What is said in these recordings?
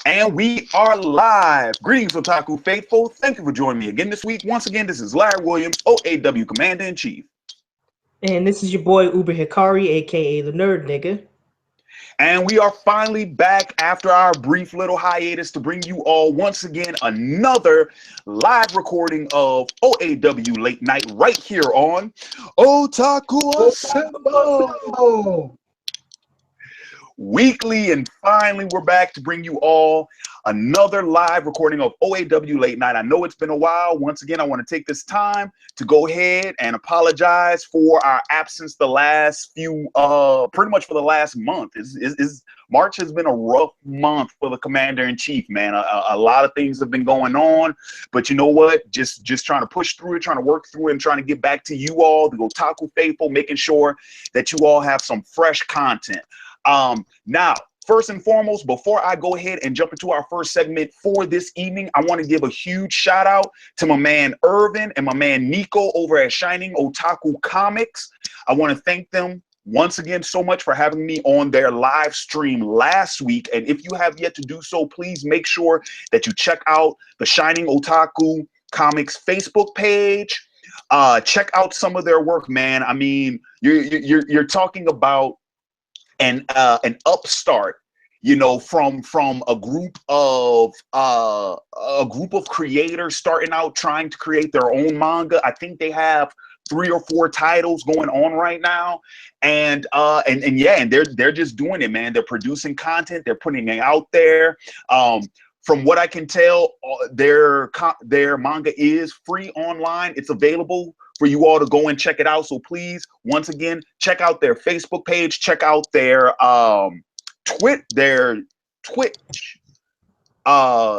And we are live. Greetings, Otaku Faithful. Thank you for joining me again this week. Once again, this is Larry Williams, OAW Commander-in-Chief. And this is your boy, Uber Hikari, a.k.a. the Nerd Nigga. And we are finally back after our brief little hiatus to bring you all once again another live recording of OAW Late Night right here on Otaku Assemble. Weekly, and finally we're back to bring you all another live recording of OAW Late Night. I know it's been a while. Once again, I want to take this time to go ahead and apologize for our absence the last few, pretty much for the last month. March has been a rough month for the Commander-in-Chief, man. A lot of things have been going on, but you know what? Just trying to push through it, trying to work through it, and trying to get back to you all, the Otaku Faithful, making sure that you all have some fresh content. Now, first and foremost, before I go ahead and jump into our first segment for this evening, I want to give a huge shout out to my man Irvin and my man Nico over at Shining Otaku Comics. I want to thank them once again so much for having me on their live stream last week. And if you have yet to do so, please make sure that you check out the Shining Otaku Comics Facebook page. Check out some of their work, man. I mean, you're talking about an upstart, you know, from a group of creators starting out trying to create their own manga. I think they have 3 or 4 titles going on right now, and they're just doing it, man. They're producing content, they're putting it out there. From what I can tell, their manga is free online. It's available for you all to go and check it out. So please, once again, check out their Facebook page, check out their Twitch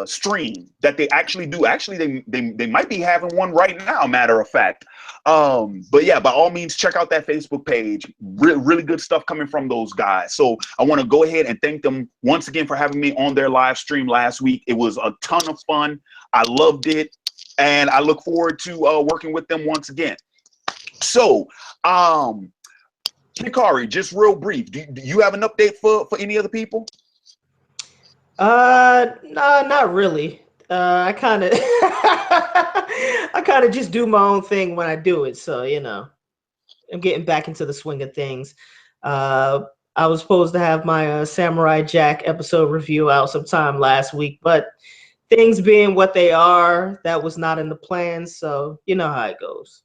stream that they actually do. Actually, they might be having one right now, matter of fact. But yeah, by all means, check out that Facebook page. Really good stuff coming from those guys. So I want to go ahead and thank them once again for having me on their live stream last week. It was a ton of fun. I loved it, and I look forward to working with them once again. So, Hikari, just real brief, do you have an update for any other people? No, not really. I kind of just do my own thing when I do it. So, you know, I'm getting back into the swing of things. I was supposed to have my Samurai Jack episode review out sometime last week, but things being what they are, that was not in the plans. So, you know how it goes.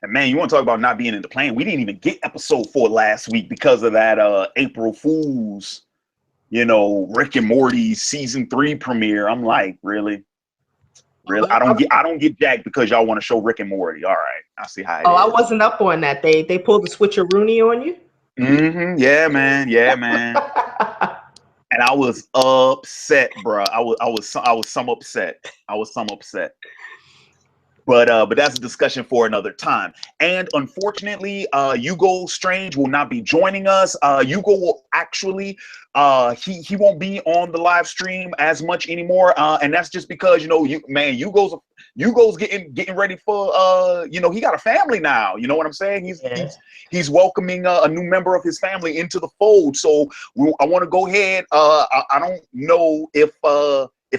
And man, you want to talk about not being in the plan? We didn't even get episode 4 last week because of that April Fool's, you know, Rick and Morty season 3 premiere. I'm like, really? I don't get jacked because y'all want to show Rick and Morty. All right, I see how it is. I wasn't up on that. They pulled the switcheroonie on you. Yeah, man. And I was upset, bro. I was some upset. But that's a discussion for another time. And unfortunately, Hugo Strange will not be joining us. Hugo will actually he won't be on the live stream as much anymore. And that's just because, you know, Hugo's getting ready for you know, he got a family now. You know what I'm saying? He's welcoming a new member of his family into the fold. So I want to go ahead. I don't know if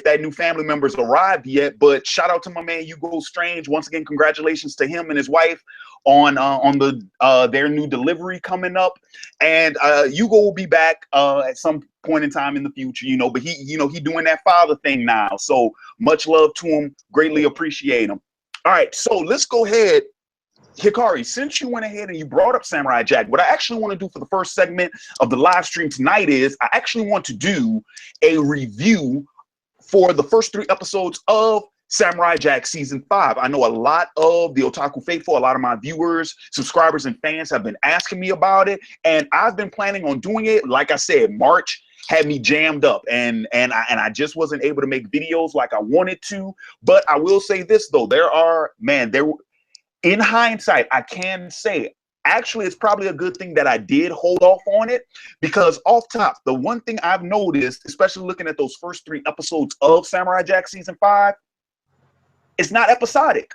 that new family member's arrived yet, but shout out to my man Hugo Strange. Once again, congratulations to him and his wife on their new delivery coming up. And Hugo will be back at some point in time in the future, you know, but he doing that father thing now. So much love to him, greatly appreciate him. All right, so let's go ahead. Hikari, since you went ahead and you brought up Samurai Jack, what I actually want to do for the first segment of the live stream tonight is I actually want to do a review for the first 3 episodes of Samurai Jack Season 5. I know a lot of the Otaku Faithful, a lot of my viewers, subscribers, and fans have been asking me about it, and I've been planning on doing it. Like I said, March had me jammed up, and I just wasn't able to make videos like I wanted to. But I will say this, though. In hindsight, I can say, actually, it's probably a good thing that I did hold off on it, because off top, the one thing I've noticed, especially looking at those first 3 episodes of Samurai Jack Season 5, it's not episodic.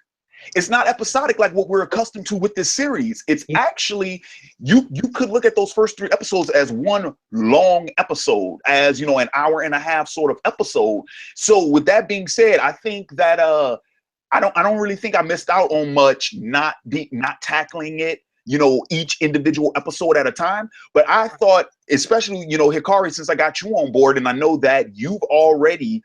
It's not episodic like what we're accustomed to with this series. It's actually, you could look at those first 3 episodes as one long episode, as, you know, an hour and a half sort of episode. So with that being said, I think that I don't really think I missed out on much not tackling it, you know, each individual episode at a time. But I thought, especially, you know, Hikari, since I got you on board, and I know that you've already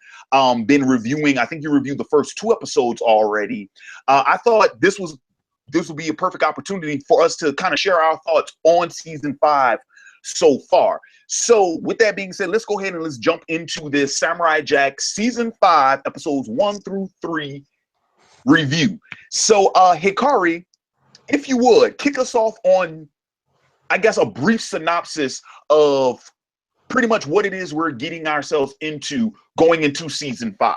been reviewing, I think you reviewed the first 2 episodes already. I thought this would be a perfect opportunity for us to kind of share our thoughts on season 5 so far. So with that being said, let's go ahead and let's jump into this Samurai Jack season 5, episodes 1 through 3 review. So Hikari, if you would, kick us off on, I guess, a brief synopsis of pretty much what it is we're getting ourselves into going into season 5.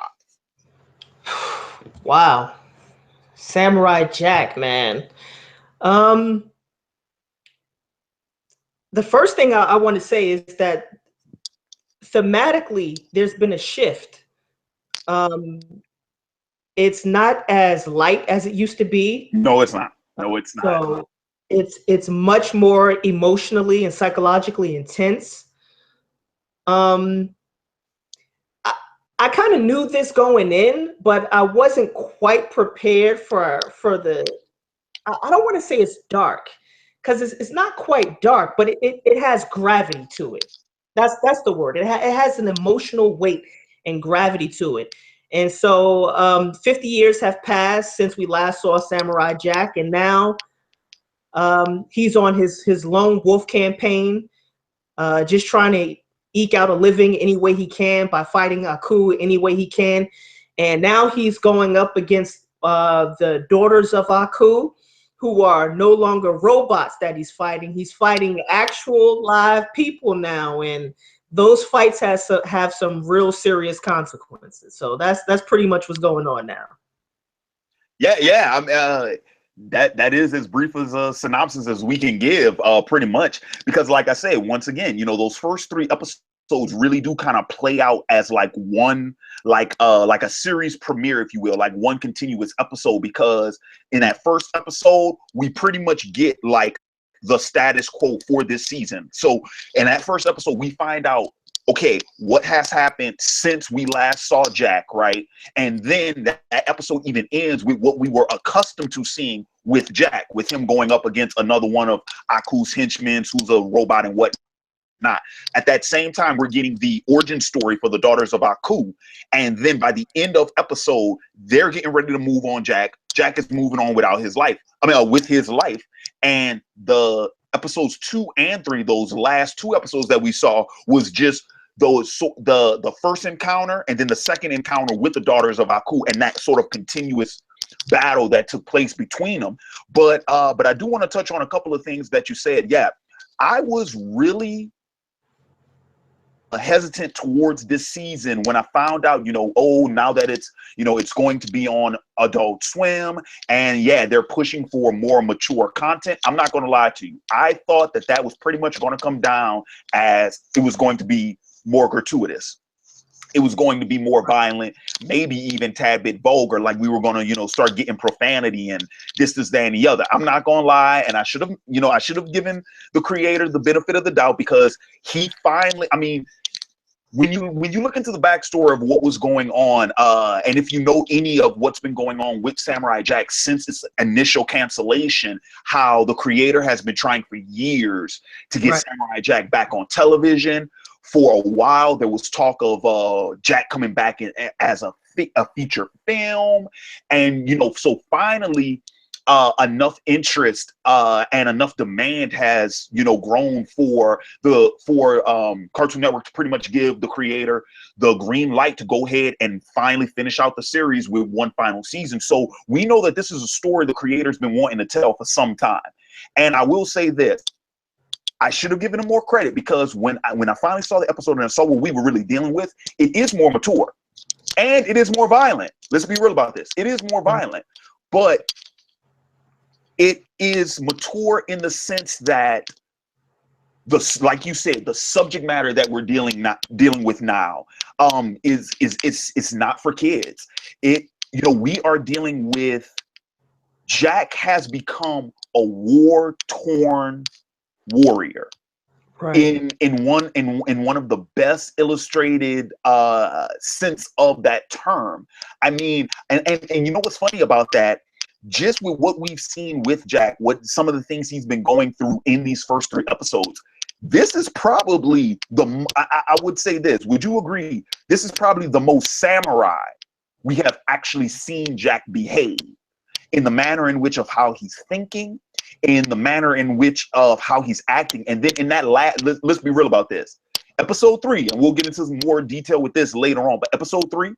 Wow. Samurai Jack, man. The first thing I want to say is that thematically, there's been a shift. It's not as light as it used to be. No, it's not. No, it's not. So it's much more emotionally and psychologically intense. I kind of knew this going in, but I wasn't quite prepared for the. I don't want to say it's dark, because it's not quite dark, but it has gravity to it. That's the word. It has an emotional weight and gravity to it. And so 50 years have passed since we last saw Samurai Jack, and now he's on his lone wolf campaign, just trying to eke out a living any way he can by fighting Aku any way he can. And now he's going up against the daughters of Aku, who are no longer robots that he's fighting. He's fighting actual live people now, and those fights have some real serious consequences. So that's pretty much what's going on now. Yeah. That is as brief as a synopsis as we can give, pretty much, because like I say, once again, you know, those first 3 episodes really do kind of play out as like one, like a series premiere, if you will, like one continuous episode, because in that first episode we pretty much get like the status quo for this season. So in that first episode we find out, okay, what has happened since we last saw Jack, right? And then that episode even ends with what we were accustomed to seeing with Jack, with him going up against another one of Aku's henchmen who's a robot and whatnot. At that same time, we're getting the origin story for the daughters of Aku. And then by the end of episode, they're getting ready to move on Jack. Jack is moving on without his life. With his life. And the episodes 2 and 3, those last 2 episodes that we saw, was just the first encounter and then the second encounter with the daughters of Aku, and that sort of continuous battle that took place between them. But I do want to touch on a couple of things that you said. Yeah, I was really hesitant towards this season when I found out, you know, now that it's, you know, it's going to be on Adult Swim, and yeah, they're pushing for more mature content. I'm not going to lie to you. I thought that was pretty much going to come down as it was going to be more gratuitous. It was going to be more violent, maybe even tad bit vulgar, like we were going to, you know, start getting profanity and this, that, and the other. I'm not going to lie, and I should have given the creator the benefit of the doubt, because he finally, when you look into the backstory of what was going on, and if you know any of what's been going on with Samurai Jack since its initial cancellation, how the creator has been trying for years to get Samurai Jack back on television. For a while, there was talk of Jack coming back in as a feature film, and, you know, so finally enough interest and enough demand has, you know, grown for Cartoon Network to pretty much give the creator the green light to go ahead and finally finish out the series with one final season. So we know that this is a story the creator's been wanting to tell for some time. And I will say this, I should have given him more credit, because when I finally saw the episode and I saw what we were really dealing with, it is more mature and it is more violent. Let's be real about this. It is more violent, but it is mature in the sense that like you said, the subject matter that we're dealing with now is it's not for kids. You know, we are dealing with Jack has become a war-torn warrior. Right. In one of the best illustrated sense of that term. I mean, and you know what's funny about that? Just with what we've seen with Jack, what some of the things he's been going through in these first 3 episodes, this is probably I would say this. Would you agree? This is probably the most samurai we have actually seen Jack behave, in the manner in which of how he's thinking, in the manner in which of how he's acting. And then in that let's be real about this. Episode 3, and we'll get into some more detail with this later on, but episode 3,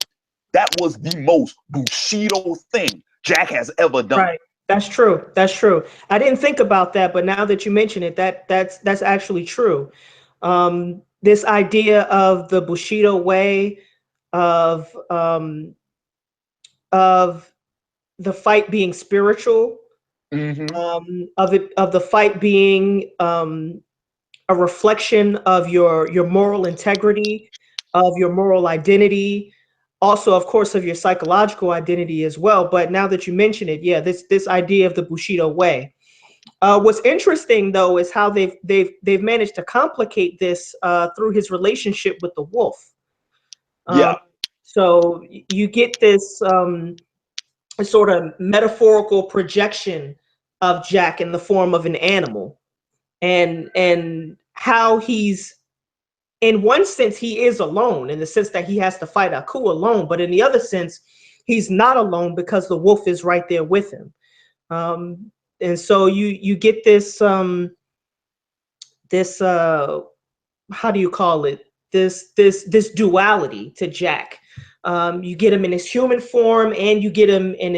that was the most Bushido thing Jack has ever done. Right. That's true. That's true. I didn't think about that, but now that you mention it, that's actually true. This idea of the Bushido way of of the fight being spiritual, of the fight being a reflection of your moral integrity, of your moral identity, also of course of your psychological identity as well. But now that you mention it, yeah, this idea of the Bushido way. What's interesting though is how they've managed to complicate this through his relationship with the wolf. Yeah. So you get this sort of metaphorical projection of Jack in the form of an animal, and how he's, in one sense he is alone, in the sense that he has to fight Aku alone, but in the other sense he's not alone because the wolf is right there with him. And so you get this this how do you call it, this duality to Jack. You get him in his human form, and you get him in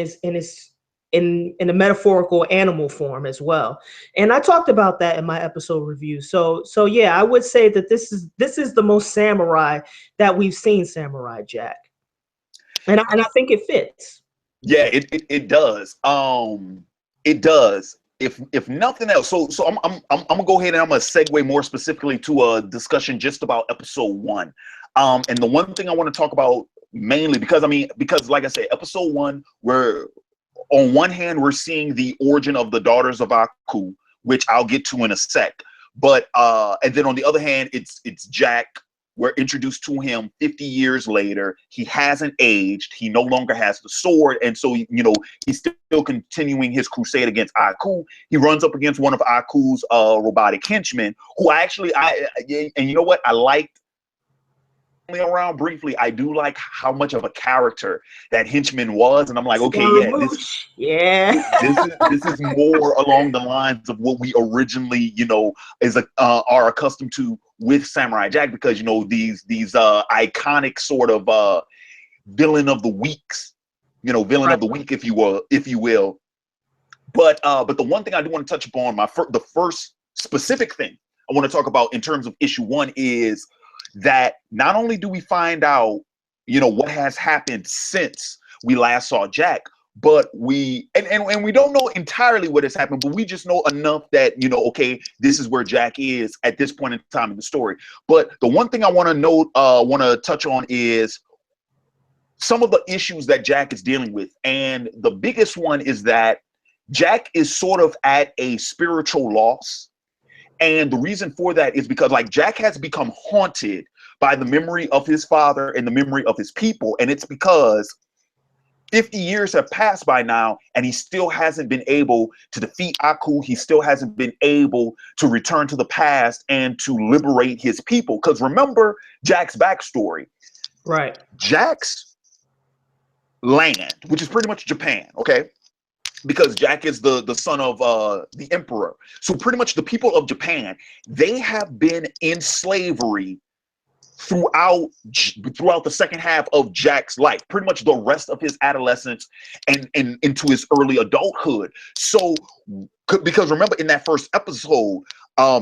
in a metaphorical animal form as well. And I talked about that in my episode review. So yeah, I would say that this is the most samurai that we've seen Samurai Jack, and I think it fits. Yeah, it does. It does. If nothing else, so I'm gonna go ahead and I'm gonna segue more specifically to a discussion just about episode 1. And the one thing I want to talk about mainly, because like I said, episode 1, we're on one hand we're seeing the origin of the daughters of Aku, which I'll get to in a sec. But and then on the other hand, it's Jack. We're introduced to him 50 years later. He hasn't aged. He no longer has the sword. And so, he's still continuing his crusade against Aku. He runs up against one of Aku's robotic henchmen, who and you know what? I liked around briefly. I do like how much of a character that henchman was. And I'm like, okay, this is more along the lines of what we originally, are accustomed to with Samurai Jack, because these iconic sort of villain of the weeks, villain of the week, if you will. But the one thing I do want to touch upon, the first specific thing I want to talk about in terms of issue 1 is that not only do we find out, what has happened since we last saw Jack, but we don't know entirely what has happened, but we just know enough that, okay, this is where Jack is at this point in time in the story. But the one thing I want to touch on is some of the issues that Jack is dealing with. And the biggest one is that Jack is sort of at a spiritual loss. And the reason for that is because, like, Jack has become haunted by the memory of his father and the memory of his people. And it's because 50 years have passed by now, and he still hasn't been able to defeat Aku. He still hasn't been able to return to the past and to liberate his people. Because remember Jack's backstory. Right. Jack's land, which is pretty much Japan, okay? Because Jack is the son of the emperor. So pretty much the people of Japan, they have been in slavery throughout the second half of Jack's life, pretty much the rest of his adolescence and into his early adulthood. So because remember in that first episode,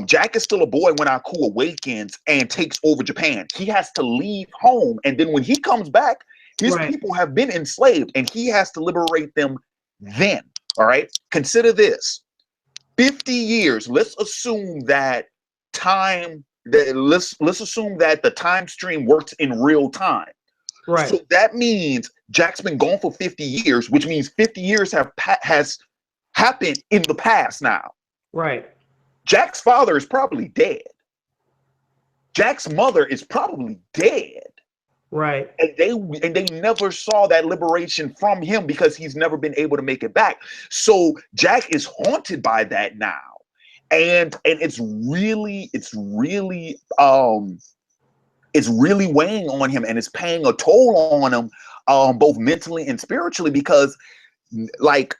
Jack is still a boy when Aku awakens and takes over Japan. He has to leave home, and then when he comes back, his people have been enslaved, and he has to liberate them then. All right, consider this: 50 years. Let's assume that let's assume that the time stream works in real time. Right. So that means Jack's been gone for 50 years, which means 50 years has happened in the past now. Right. Jack's father is probably dead. Jack's mother is probably dead. Right. And they never saw that liberation from him because he's never been able to make it back. So Jack is haunted by that now. And it's really weighing on him, and it's paying a toll on him, both mentally and spiritually, because like,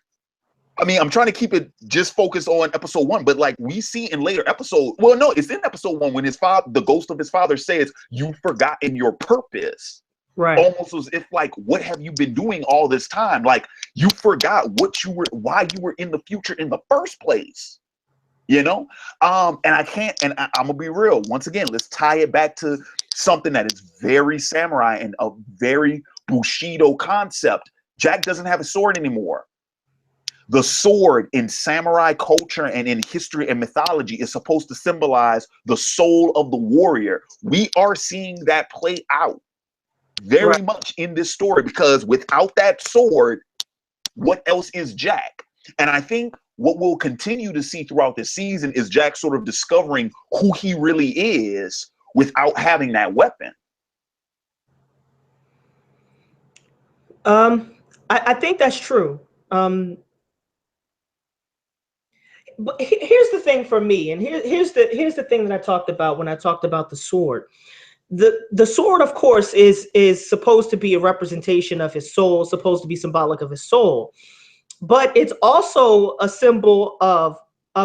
I mean, I'm trying to keep it just focused on episode 1, but like we see in later episode, well, no, it's in episode 1 when his father, the ghost of his father, says, "You've forgotten your purpose." Right. Almost as if like, what have you been doing all this time? Like, you forgot why you were in the future in the first place. You know? And I'm gonna be real. Once again, let's tie it back to something that is very samurai and a very Bushido concept. Jack doesn't have a sword anymore. The sword in samurai culture and in history and mythology is supposed to symbolize the soul of the warrior. We are seeing that play out very much in this story, because without that sword, what else is Jack? And I think what we'll continue to see throughout the season is Jack sort of discovering who he really is without having that weapon. I think that's true. But here's the thing for me, and here's the thing that I talked about when I talked about the sword. The sword, of course, is supposed to be a representation of his soul, supposed to be symbolic of his soul, but it's also a symbol of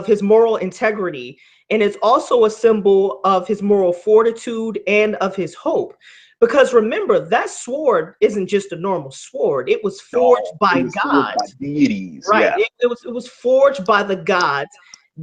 his moral integrity, and it's also a symbol of his moral fortitude and of his hope. Because remember, that sword isn't just a normal sword; it was forged by gods, by deities, right? yeah. It was forged by the gods,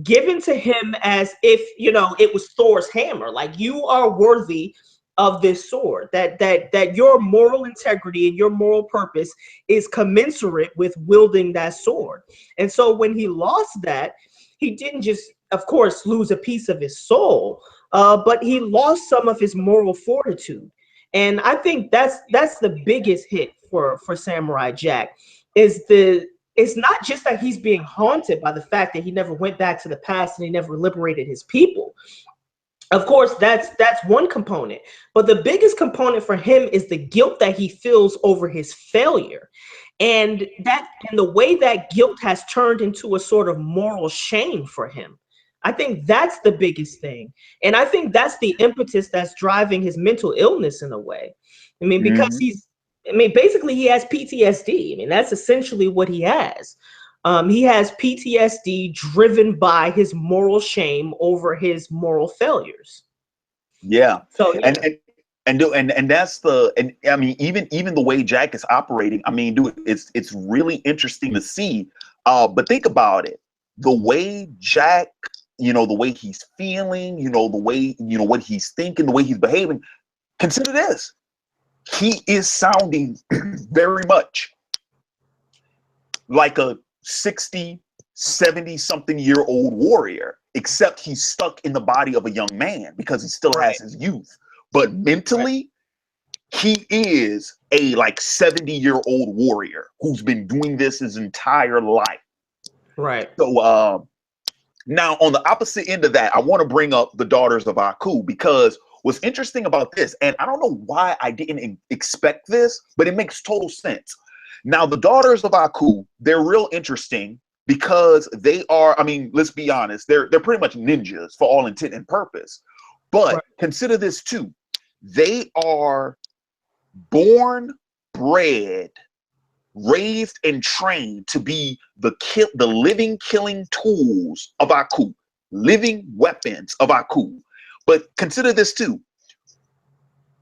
given to him as if, you know, it was Thor's hammer. Like, you are worthy of this sword, that your moral integrity and your moral purpose is commensurate with wielding that sword. And so when he lost that, he didn't just, of course, lose a piece of his soul, but he lost some of his moral fortitude. And I think that's the biggest hit for Samurai Jack, is it's not just that he's being haunted by the fact that he never went back to the past and he never liberated his people. Of course, that's one component, but the biggest component for him is the guilt that he feels over his failure, and the way that guilt has turned into a sort of moral shame for him. I think that's the biggest thing, and I think that's the impetus that's driving his mental illness in a way. I mean, because basically he has PTSD. I mean, that's essentially what he has. He has PTSD driven by his moral shame over his moral failures. Yeah. So yeah. And that's and I mean, even the way Jack is operating, I mean, dude, it's really interesting to see. But think about it. The way Jack, you know, the way he's feeling, you know, the way, you know, what he's thinking, the way he's behaving. Consider this. He is sounding very much like a 60, 70 something year old warrior, except he's stuck in the body of a young man because he still has his youth. But mentally, he is a like 70-year-old warrior who's been doing this his entire life. Right. So now on the opposite end of that, I want to bring up the Daughters of Aku, because what's interesting about this, and I don't know why I didn't expect this, but it makes total sense. Now, the Daughters of Aku, they're real interesting because they are, I mean, let's be honest, they're pretty much ninjas for all intent and purpose. But consider this too. They are born, bred, raised, and trained to be the living killing tools of Aku, living weapons of Aku. But consider this too.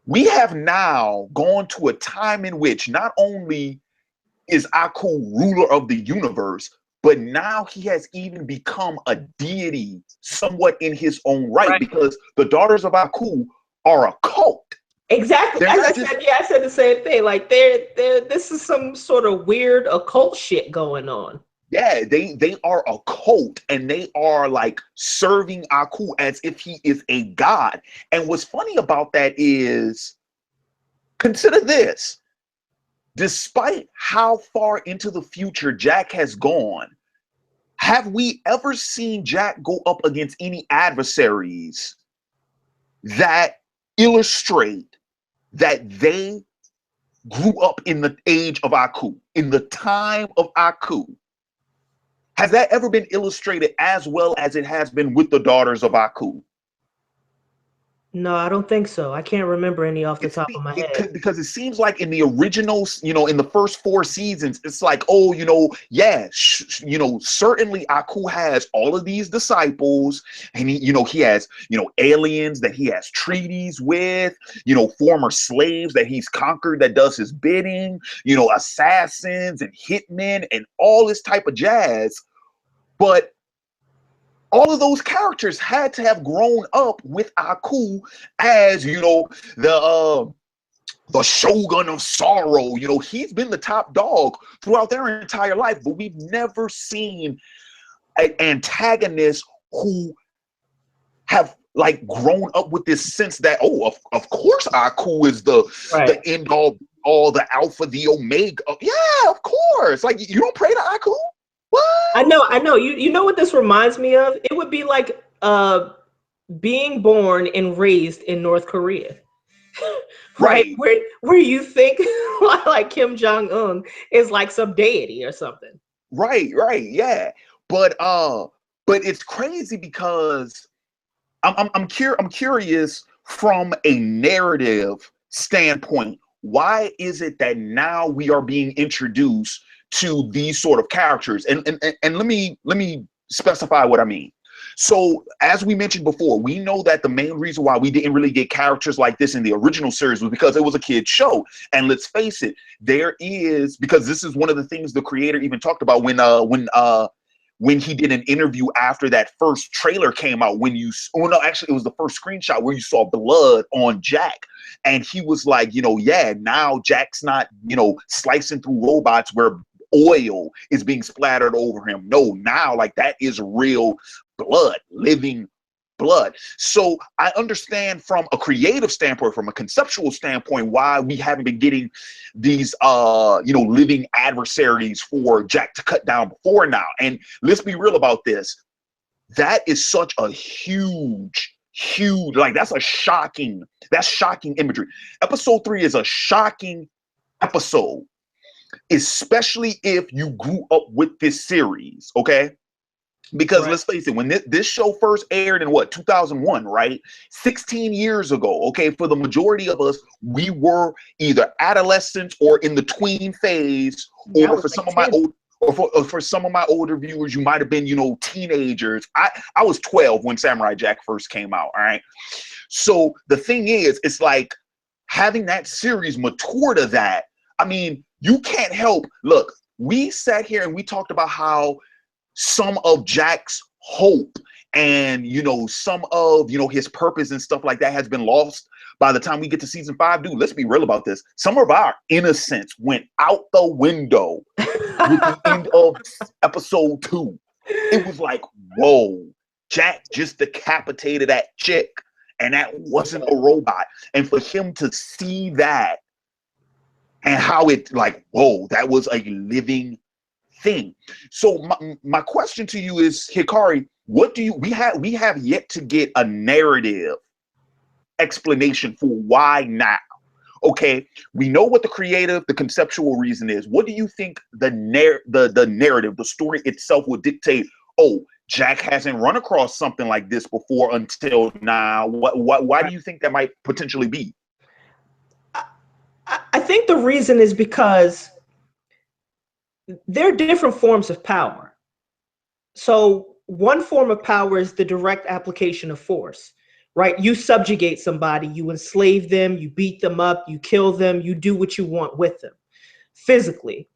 We have now gone to a time in which not only is Aku ruler of the universe, but now he has even become a deity somewhat in his own right, because the Daughters of Aku are a cult. Exactly. I said the same thing. Like, this is some sort of weird occult shit going on. Yeah, they are a cult, and they are like serving Aku as if he is a god. And what's funny about that is, consider this. Despite how far into the future Jack has gone, have we ever seen Jack go up against any adversaries that illustrate that they grew up in the age of Aku, in the time of Aku? Has that ever been illustrated as well as it has been with the daughters of Aku? No, I don't think so. I can't remember any off the top of my head. Because it seems like in the originals, in the first 4 seasons, it's like, oh, yeah, certainly Aku has all of these disciples, and he has, aliens that he has treaties with, former slaves that he's conquered that does his bidding, assassins and hitmen and all this type of jazz. But all of those characters had to have grown up with Aku as, the shogun of sorrow. He's been the top dog throughout their entire life, but we've never seen an antagonist who have like grown up with this sense that, oh, of course Aku is the end all, the alpha, the omega. Yeah, of course. Like, you don't pray to Aku? What? I know. You know what this reminds me of? It would be like being born and raised in North Korea. Right? Where you think like Kim Jong-un is like some deity or something. Right, yeah. But it's crazy because I'm curious from a narrative standpoint, why is it that now we are being introduced to these sort of characters? And let me specify what I mean. So as we mentioned before, we know that the main reason why we didn't really get characters like this in the original series was because it was a kid's show. And let's face it, because this is one of the things the creator even talked about when he did an interview after that first trailer came out, actually it was the first screenshot where you saw blood on Jack. And he was like, yeah, now Jack's not, slicing through robots where oil is being splattered over him. No, now like that is real blood, living blood. So I understand from a creative standpoint, from a conceptual standpoint, why we haven't been getting these living adversaries for Jack to cut down before now. And let's be real about this. That is such a huge, like that's shocking imagery. Episode 3 is a shocking episode, especially if you grew up with this series, okay? Because let's face it, when this show first aired in 2001, right? 16 years ago, okay? For the majority of us, we were either adolescents or in the tween phase, or for some of my old, for some of my older viewers, you might have been, teenagers. I was 12 when Samurai Jack first came out, all right? So the thing is, it's like having that series mature to that. I mean, you can't help, look, we sat here and we talked about how some of Jack's hope and, some of, his purpose and stuff like that has been lost by the time we get to season 5. Dude, let's be real about this. Some of our innocence went out the window with the end of episode 2. It was like, whoa, Jack just decapitated that chick and that wasn't a robot. And for him to see that and how it like, whoa, that was a living thing. So my question to you is, Hikari, what do we have yet to get a narrative explanation for why now? Okay, we know what the conceptual reason is. What do you think the narrative, the story itself will dictate? Oh, Jack hasn't run across something like this before until now. Why do you think that might potentially be? I think the reason is because there are different forms of power. So one form of power is the direct application of force, right? You subjugate somebody, you enslave them, you beat them up, you kill them, you do what you want with them physically.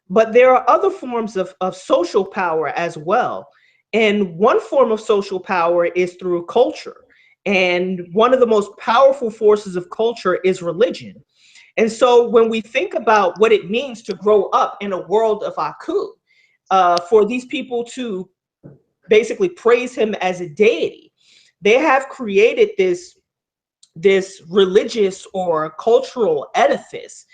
But there are other forms of social power as well. And one form of social power is through culture. And one of the most powerful forces of culture is religion. And so when we think about what it means to grow up in a world of Aku, for these people to basically praise him as a deity, they have created this religious or cultural edifice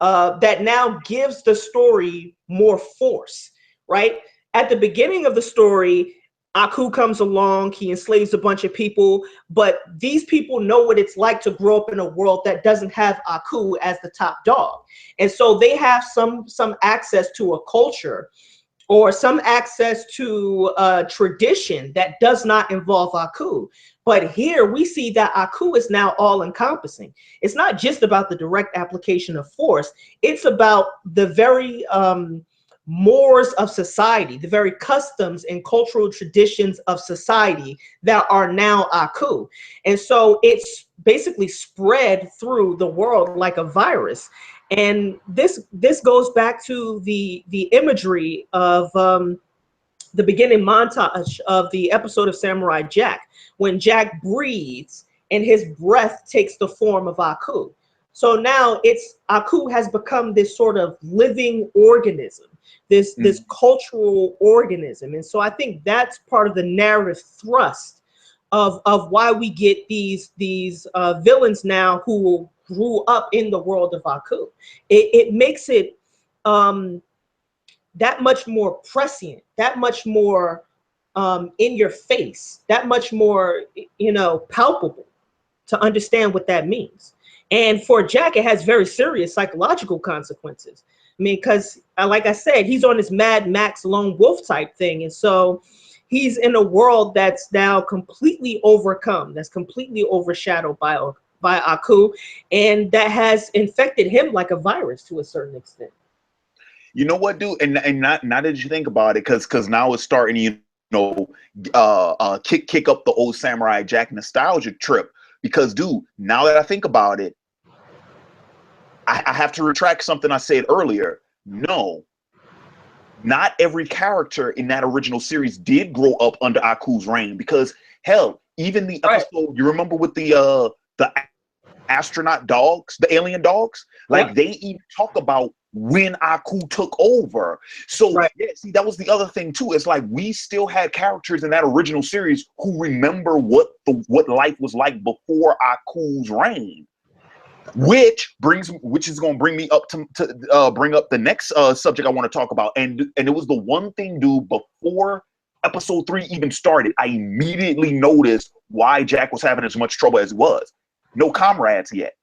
that now gives the story more force, right? at the beginning of the story, Aku comes along, he enslaves a bunch of people, but these people know what it's like to grow up in a world that doesn't have Aku as the top dog. And so they have some access to a culture or some access to a tradition that does not involve Aku. But here we see that Aku is now all encompassing. It's not just about the direct application of force. It's about the very mores of society, the very customs and cultural traditions of society that are now Aku. And so it's basically spread through the world like a virus. And this goes back to the imagery of the beginning montage of the episode of Samurai Jack, when Jack breathes and his breath takes the form of Aku. So now it's Aku has become this sort of living organism, this cultural organism. And so I think that's part of the narrative thrust of why we get these villains now who grew up in the world of Aku. It makes it that much more prescient, that much more in your face, that much more, you know, palpable to understand what that means. And for Jack, it has very serious psychological consequences. I mean, because like I said, he's on this Mad Max lone wolf type thing. And so he's in a world that's now completely overcome, that's completely overshadowed by Aku, and that has infected him like a virus to a certain extent. You know what, dude? And not that you think about it, because now it's starting, you know, kick up the old Samurai Jack nostalgia trip. Because, dude, now that I think about it, I have to retract something I said earlier. No, not every character in that original series did grow up under Aku's reign. Because hell, even the episode, you remember with the astronaut dogs, the alien dogs, like they even talk about when Aku took over. So yeah, see, that was the other thing too. It's like we still had characters in that original series who remember what life was like before Aku's reign. Which is going to bring me up to bring up the next subject I want to talk about, and it was the one thing, dude. Before episode 3 even started, I immediately noticed why Jack was having as much trouble as he was. No comrades yet.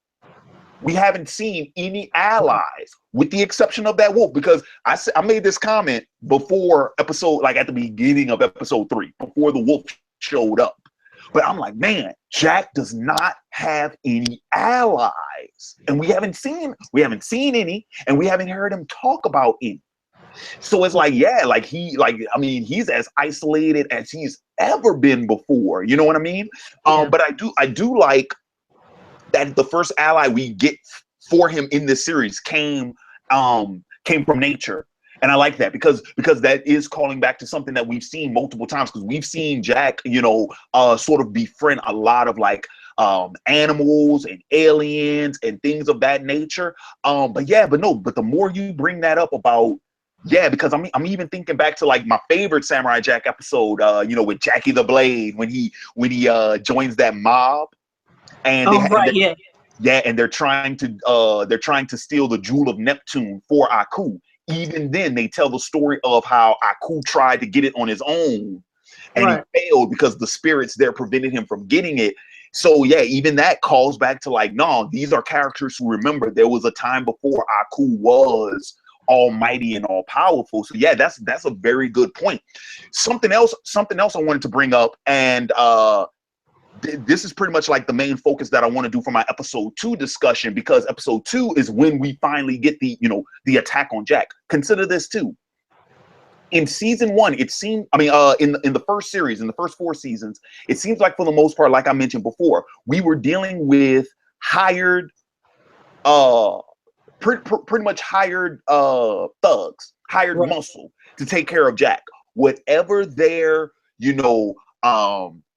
We haven't seen any allies, with the exception of that wolf. Because I made this comment before episode, like at the beginning of episode 3, before the wolf showed up. But I'm like, man, Jack does not have any allies, and we haven't seen any, and we haven't heard him talk about any. So it's like, yeah, I mean, he's as isolated as he's ever been before. You know what I mean? But I do like that the first ally we get for him in this series came from nature. And I like that because that is calling back to something that we've seen multiple times, because we've seen Jack, you know, sort of befriend a lot of like animals and aliens and things of that nature. But the more you bring that up about, because I'm even thinking back to like my favorite Samurai Jack episode, you know, with Jackie the Blade, when he joins that mob, and and they're trying to steal the Jewel of Neptune for Aku. Even then, they tell the story of how Aku tried to get it on his own, and he failed because the spirits there prevented him from getting it. So yeah, even that calls back to like, no, these are characters who remember there was a time before Aku was almighty and all powerful. So yeah, that's a very good point. Something else I wanted to bring up, and this is pretty much like the main focus that I want to do for my episode 2 discussion, because episode 2 is when we finally get the attack on Jack. Consider this too. In season 1, it seemed, in the first series, in the first 4 seasons, it seems like for the most part, like I mentioned before, we were dealing with hired, pretty much hired thugs, hired muscle to take care of Jack. Whatever their,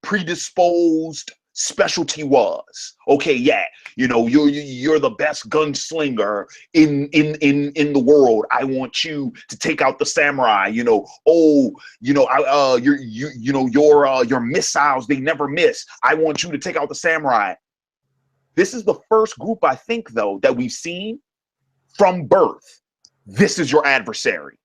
predisposed specialty was. Okay, yeah, you're the best gunslinger in the world. I want you to take out the samurai. Your missiles, they never miss. I want you to take out the samurai. This is the first group, I think, though, that we've seen from birth. This is your adversary.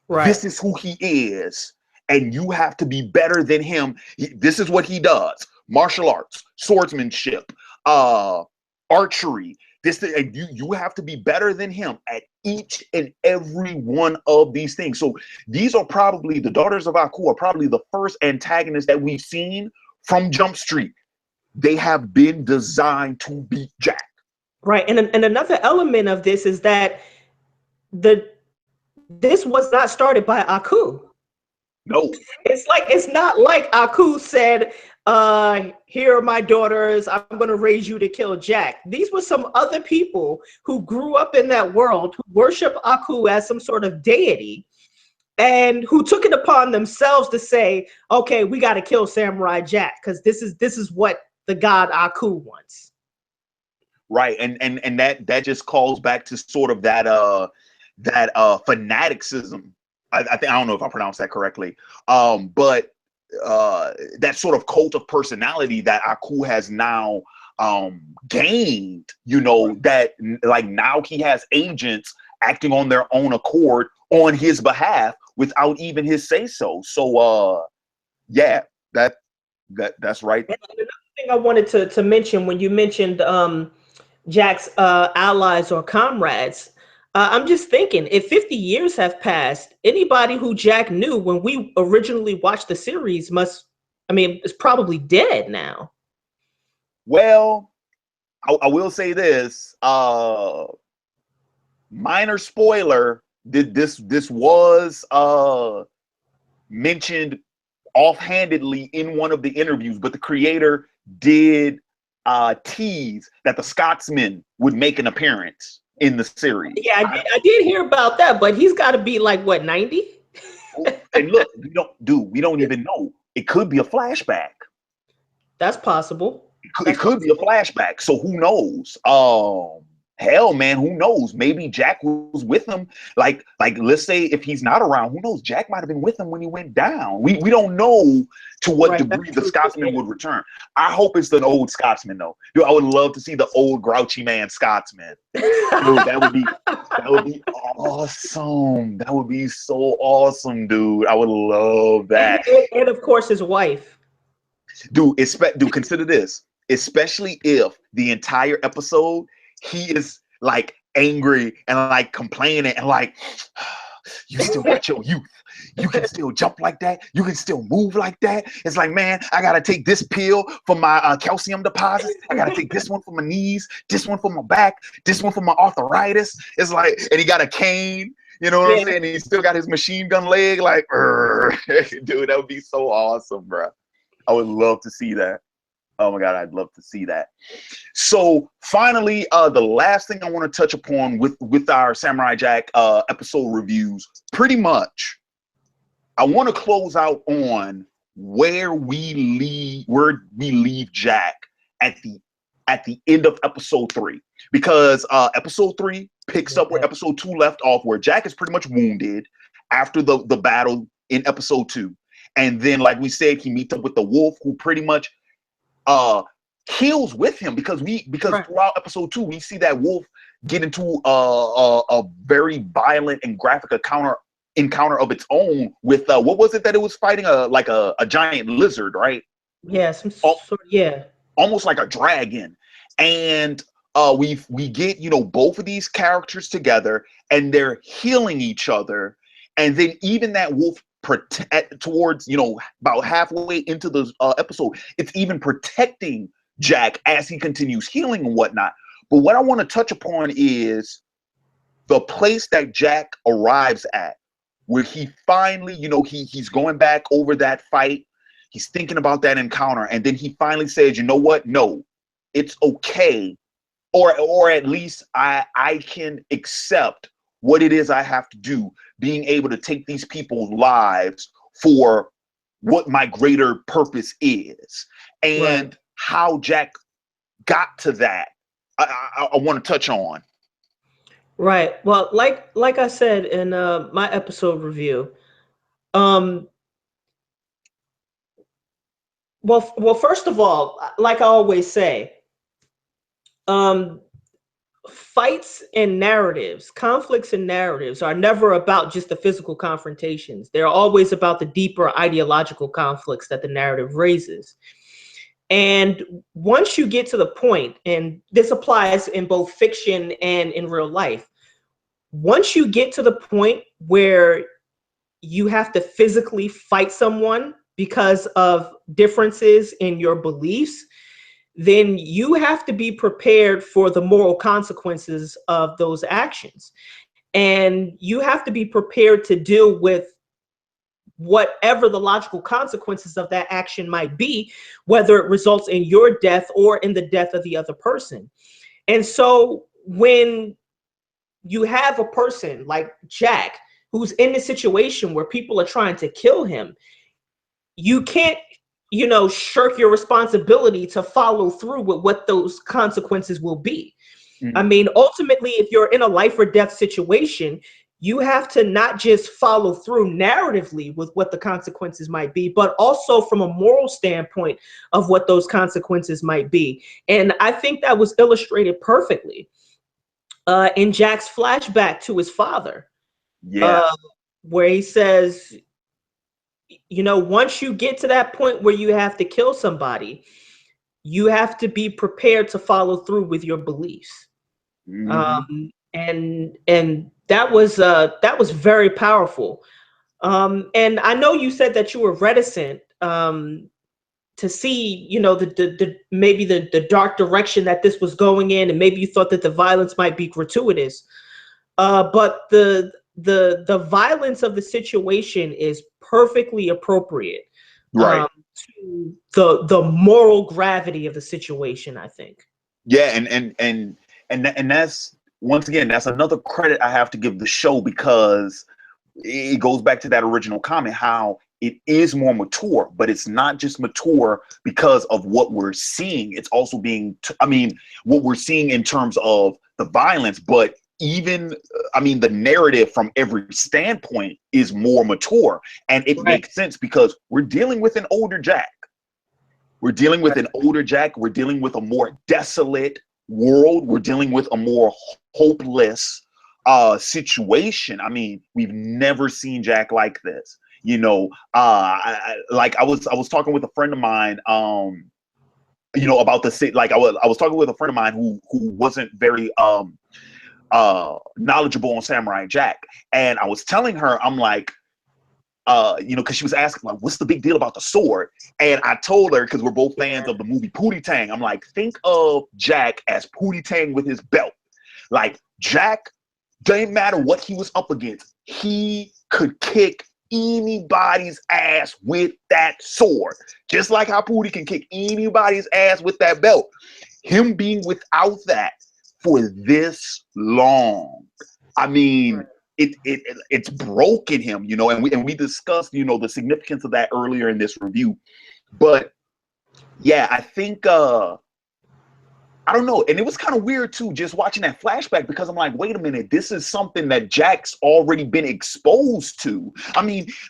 Right. This is who he is, and you have to be better than him. This is what he does: martial arts, swordsmanship, archery. And you have to be better than him at each and every one of these things. So these are probably the daughters of Aku are probably the first antagonists that we've seen from Jump Street. They have been designed to beat Jack. Right. And another element of this is that this was not started by Aku. No. It's not like Aku said, here are my daughters, I'm gonna raise you to kill Jack. These were some other people who grew up in that world, who worship Aku as some sort of deity, and who took it upon themselves to say, okay, we gotta kill Samurai Jack, because this is what the god Aku wants. Right. And that just calls back to sort of that fanaticism. I think, I don't know if I pronounced that correctly. But that sort of cult of personality that Aku has now gained, that like now he has agents acting on their own accord on his behalf without even his say so. So yeah, that's right. And another thing I wanted to mention when you mentioned Jack's allies or comrades, I'm just thinking, if 50 years have passed, anybody who Jack knew when we originally watched the series is probably dead now. Well, I will say this, minor spoiler, this was mentioned offhandedly in one of the interviews, but the creator did tease that the Scotsman would make an appearance in the series. Yeah, I did hear about that, but he's got to be like, what, 90? And look, we don't even know. It could be a flashback. That's possible. It could be a flashback. So who knows? Hell, man, who knows? Maybe Jack was with him. Like let's say if he's not around, who knows? Jack might have been with him when he went down. We don't know to what degree the Scotsman would return. I hope it's an old Scotsman though. Dude, I would love to see the old grouchy man Scotsman. Dude, that would be awesome. That would be so awesome, dude. I would love that. And of course his wife. Dude, consider this. Especially if the entire episode he is like angry and like complaining and like, you still got your youth. You can still jump like that. You can still move like that. It's like, man, I gotta take this pill for my calcium deposits. I gotta take this one for my knees, this one for my back, this one for my arthritis. It's like, and he got a cane. You know what I'm saying? And he still got his machine gun leg. Like, dude, that would be so awesome, bro. I would love to see that. Oh my God, I'd love to see that. So finally, the last thing I want to touch upon with our Samurai Jack episode reviews, pretty much, I want to close out on where we leave Jack at the end of episode 3, because episode 3 picks up where episode 2 left off, where Jack is pretty much wounded after the battle in episode 2, and then, like we said, he meets up with the wolf, who pretty much heals with him, because throughout episode 2 we see that wolf get into a very violent and graphic encounter of its own with what was it that it was fighting, like a giant lizard, right? Yeah, Almost like a dragon. And we get both of these characters together, and they're healing each other, and then even that wolf towards about halfway into the episode, it's even protecting Jack as he continues healing and whatnot. But what I want to touch upon is the place that Jack arrives at, where he finally, he's going back over that fight, he's thinking about that encounter, and then he finally says, you know what, no, it's okay, or at least I can accept what it is I have to do, being able to take these people's lives for what my greater purpose is. And how Jack got to that, I want to touch on. Right. Well, like I said in my episode review, well, first of all, like I always say, fights and narratives, conflicts and narratives are never about just the physical confrontations. They're always about the deeper ideological conflicts that the narrative raises. And once you get to the point, and this applies in both fiction and in real life, once you get to the point where you have to physically fight someone because of differences in your beliefs, then you have to be prepared for the moral consequences of those actions. And you have to be prepared to deal with whatever the logical consequences of that action might be, whether it results in your death or in the death of the other person. And so when you have a person like Jack, who's in a situation where people are trying to kill him, you can't, shirk your responsibility to follow through with what those consequences will be. I mean, ultimately, if you're in a life or death situation, you have to not just follow through narratively with what the consequences might be, but also from a moral standpoint of what those consequences might be. And I think that was illustrated perfectly in Jack's flashback to his father, Yeah. where he says, once you get to that point where you have to kill somebody, you have to be prepared to follow through with your beliefs. And that was very powerful. And I know you said that you were reticent to see, the maybe the dark direction that this was going in, and maybe you thought that the violence might be gratuitous. But the violence of the situation is perfectly appropriate Right. to the moral gravity of the situation, I think. Yeah, and that's, once again, that's another credit I have to give the show, because it goes back to that original comment, how it is more mature, but it's not just mature because of what we're seeing. It's also what we're seeing in terms of the violence, but even, the narrative from every standpoint is more mature. And it makes sense because we're dealing with an older Jack. We're dealing with an older Jack. We're dealing with a more desolate world. We're dealing with a more hopeless situation. We've never seen Jack like this. I was talking with a friend of mine, about the, like I was talking with a friend of mine who wasn't very knowledgeable on Samurai Jack, and I was telling her, I'm like, because she was asking, like, what's the big deal about the sword? And I told her, because we're both fans of the movie Pootie Tang, I'm like, think of Jack as Pootie Tang with his belt. Like, Jack, didn't matter what he was up against, he could kick anybody's ass with that sword. Just like how Pootie can kick anybody's ass with that belt. Him being without that for this long, it's broken him, and we discussed, the significance of that earlier in this review. But yeah, I think I don't know, and it was kind of weird too, just watching that flashback, because I'm like, wait a minute, this is something that Jack's already been exposed to.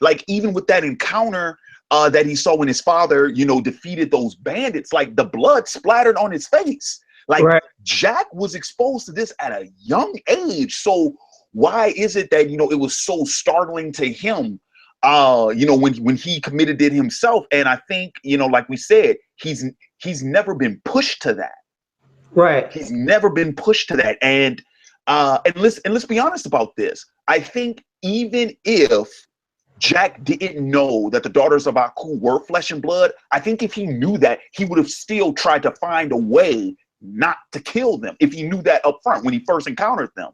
Like, even with that encounter that he saw when his father, defeated those bandits, like the blood splattered on his face. Like, Jack was exposed to this at a young age. So why is it that, it was so startling to him, when he committed it himself? And I think, like we said, he's never been pushed to that. Right. He's never been pushed to that. And let's be honest about this. I think even if Jack didn't know that the daughters of Aku were flesh and blood, I think if he knew that, he would have still tried to find a way not to kill them, if he knew that up front when he first encountered them.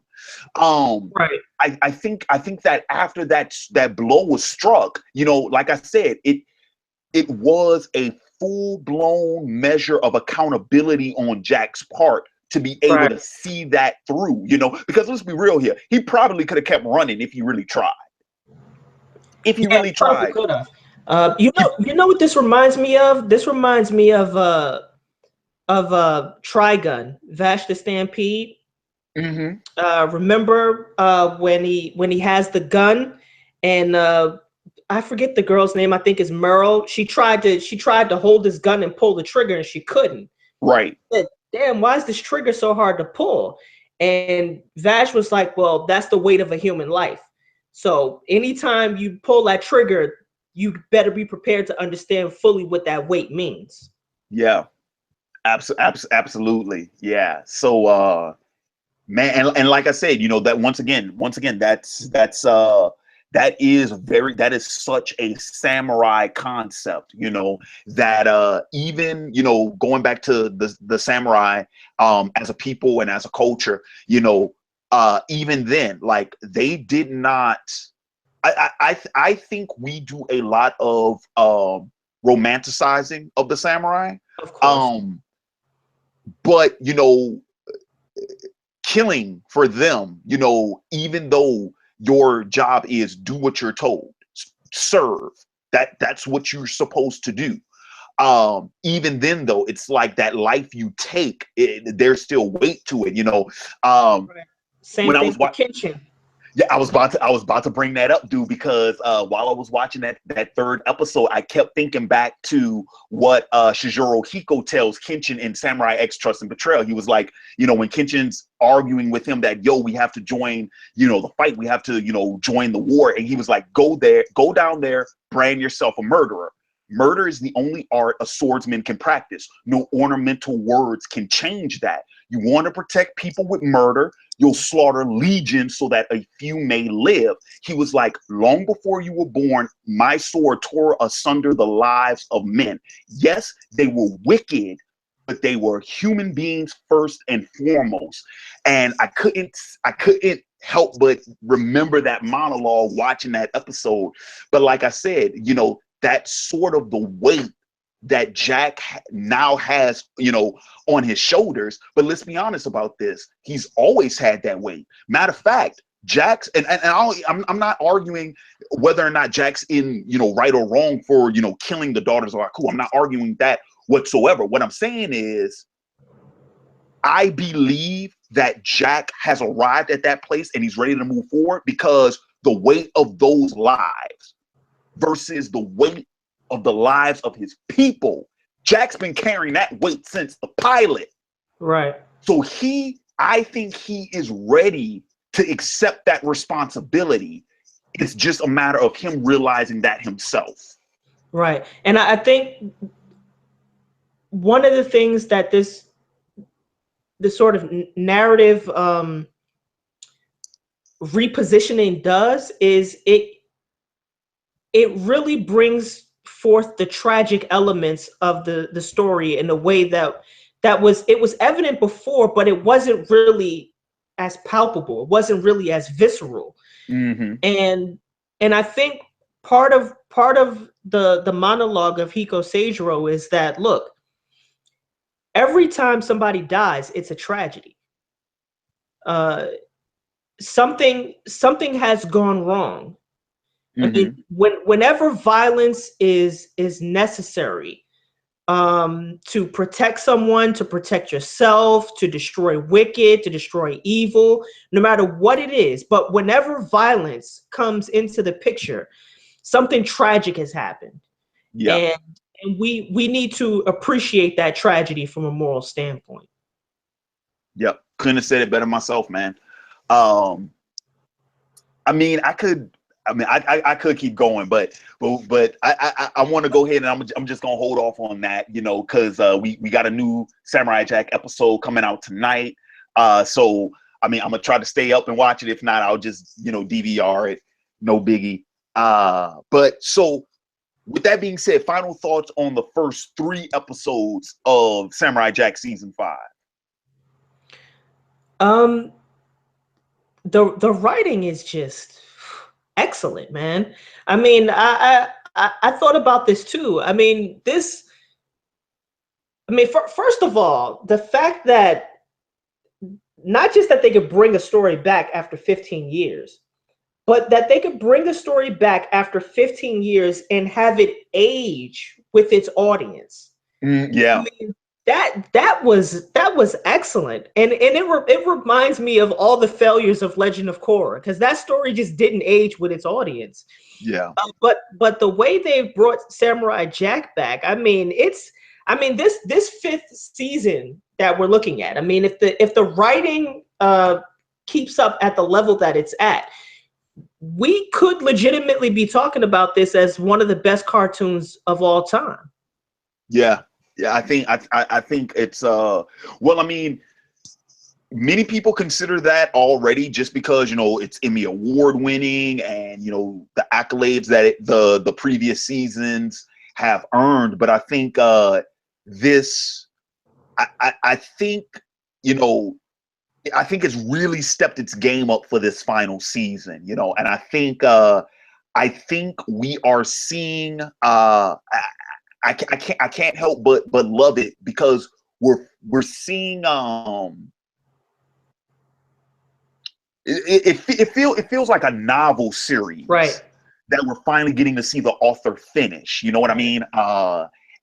I think that after that blow was struck, like I said, it was a full-blown measure of accountability on Jack's part to be able to see that through, because let's be real here, he probably could have kept running if he really tried. If he really tried. Could have. You know what this reminds me of? This reminds me of Trigun, Vash the Stampede. Remember when he has the gun, and I forget the girl's name. I think it's Merle. She tried to hold his gun and pull the trigger, and she couldn't. Right. Said, damn, why is this trigger so hard to pull? And Vash was like, well, that's the weight of a human life. So anytime you pull that trigger, you better be prepared to understand fully what that weight means. Yeah, absolutely. Yeah. So, man, and like I said, that once again, that is such a samurai concept, that even, going back to the samurai, as a people and as a culture, even then, like, they did not. I think we do a lot of romanticizing of the samurai. Of course. But killing for them, even though your job is do what you're told, serve, that's what you're supposed to do. Even then, though, it's like that life you take, there's still weight to it. Right. Same When I thing was for Kenshin. Yeah, I was about to bring that up, dude, because while I was watching that third episode, I kept thinking back to what Shijiro Hiko tells Kenshin in Samurai X Trust and Betrayal. He was like, when Kenshin's arguing with him that, we have to join, the fight, we have to, join the war, and he was like, go down there, brand yourself a murderer. Murder is the only art a swordsman can practice. No ornamental words can change that. You want to protect people with murder, you'll slaughter legions so that a few may live. He was like, long before you were born, my sword tore asunder the lives of men. Yes, they were wicked, but they were human beings first and foremost. And I couldn't help but remember that monologue watching that episode. But like I said, that's sort of the weight that Jack now has, on his shoulders. But let's be honest about this. He's always had that weight. Matter of fact, Jack's, and I'm not arguing whether or not Jack's in, right or wrong for, killing the daughters of Aku. I'm not arguing that whatsoever. What I'm saying is, I believe that Jack has arrived at that place and he's ready to move forward because the weight of those lives versus the weight of the lives of his people. Jack's been carrying that weight since the pilot. Right. So I think he is ready to accept that responsibility. It's just a matter of him realizing that himself. Right. And I think one of the things that this sort of narrative repositioning does is it really brings forth the tragic elements of the story in a way that was evident before, but it wasn't really as palpable. It wasn't really as visceral. Mm-hmm. And I think part of the monologue of Hiko Seijiro is that, look, every time somebody dies, it's a tragedy. Something has gone wrong. Mm-hmm. I mean, whenever violence is necessary to protect someone, to protect yourself, to destroy wicked, to destroy evil, no matter what it is, but whenever violence comes into the picture, something tragic has happened. Yeah. And we need to appreciate that tragedy from a moral standpoint. Yep. Couldn't have said it better myself, man. I mean, I could keep going, but I want to go ahead and I'm just gonna hold off on that, because we got a new Samurai Jack episode coming out tonight. So I mean, I'm gonna try to stay up and watch it. If not, I'll just DVR it. No biggie. But so with that being said, final thoughts on the first 3 episodes of Samurai Jack season 5. The writing is just excellent, man. I mean, I thought about this too. I mean, first of all, the fact that not just that they could bring a story back after 15 years, but that they could bring a story back after 15 years and have it age with its audience. Yeah. I mean, that was excellent, and it reminds me of all the failures of Legend of Korra, because that story just didn't age with its audience. Yeah. But the way they brought Samurai Jack back, I mean, this 5th season that we're looking at, I mean, if the writing keeps up at the level that it's at, we could legitimately be talking about this as one of the best cartoons of all time. Yeah, yeah. I think it's well, I mean, many people consider that already just because, you know, it's Emmy award winning and, you know, the accolades that the previous seasons have earned. But I think this, I think, you know, I think it's really stepped its game up for this final season, you know, and I think we are seeing I can't help but love it because we're seeing it feels like a novel series, right? That we're finally getting to see the author finish. You know what I mean?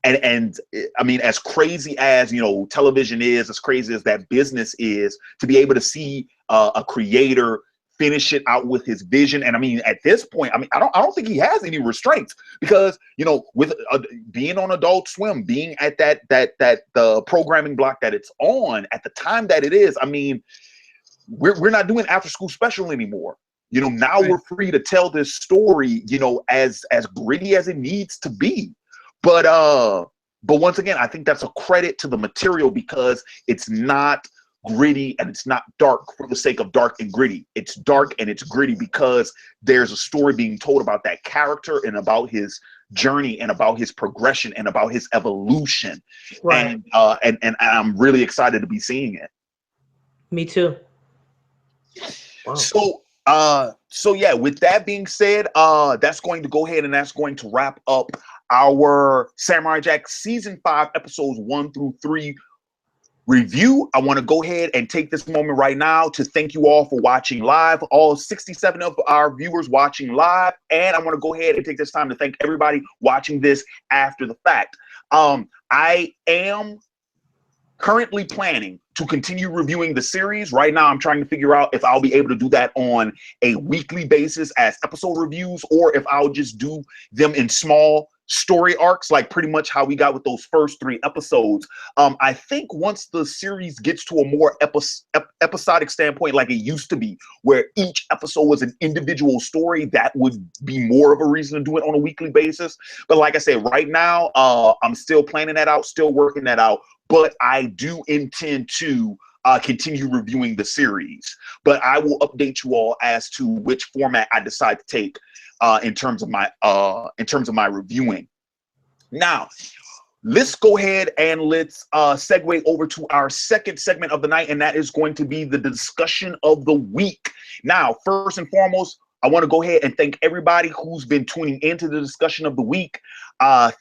And I mean, as crazy as, you know, television is, as crazy as that business is, to be able to see a creator finish it out with his vision. And I mean, at this point, I mean, I don't think he has any restraints because, you know, with being on Adult Swim, being at the programming block that it's on at the time that it is, I mean, we're not doing after school special anymore. You know, now we're free to tell this story, you know, as gritty as it needs to be. But once again, I think that's a credit to the material because it's not gritty and it's not dark for the sake of dark and gritty. It's dark and it's gritty because there's a story being told about that character and about his journey and about his progression and about his evolution. Right. And I'm really excited to be seeing it. Me too. Wow. So yeah, with that being said, that's going to go ahead and that's going to wrap up our Samurai Jack season 5 episodes 1 through 3 review. I want to go ahead and take this moment right now to thank you all for watching live, all 67 of our viewers watching live, and I want to go ahead and take this time to thank everybody watching this after the fact. I am currently planning to continue reviewing the series. Right now, I'm trying to figure out if I'll be able to do that on a weekly basis as episode reviews, or if I'll just do them in small story arcs, like pretty much how we got with those first 3 episodes. I think once the series gets to a more episodic standpoint, like it used to be, where each episode was an individual story, that would be more of a reason to do it on a weekly basis. But like I said, right now, I'm still planning that out, still working that out. But I do intend to continue reviewing the series. But I will update you all as to which format I decide to take in terms of my reviewing. Now, let's go ahead and let's segue over to our second segment of the night, and that is going to be the discussion of the week. Now, first and foremost, I want to go ahead and thank everybody who's been tuning into the discussion of the week.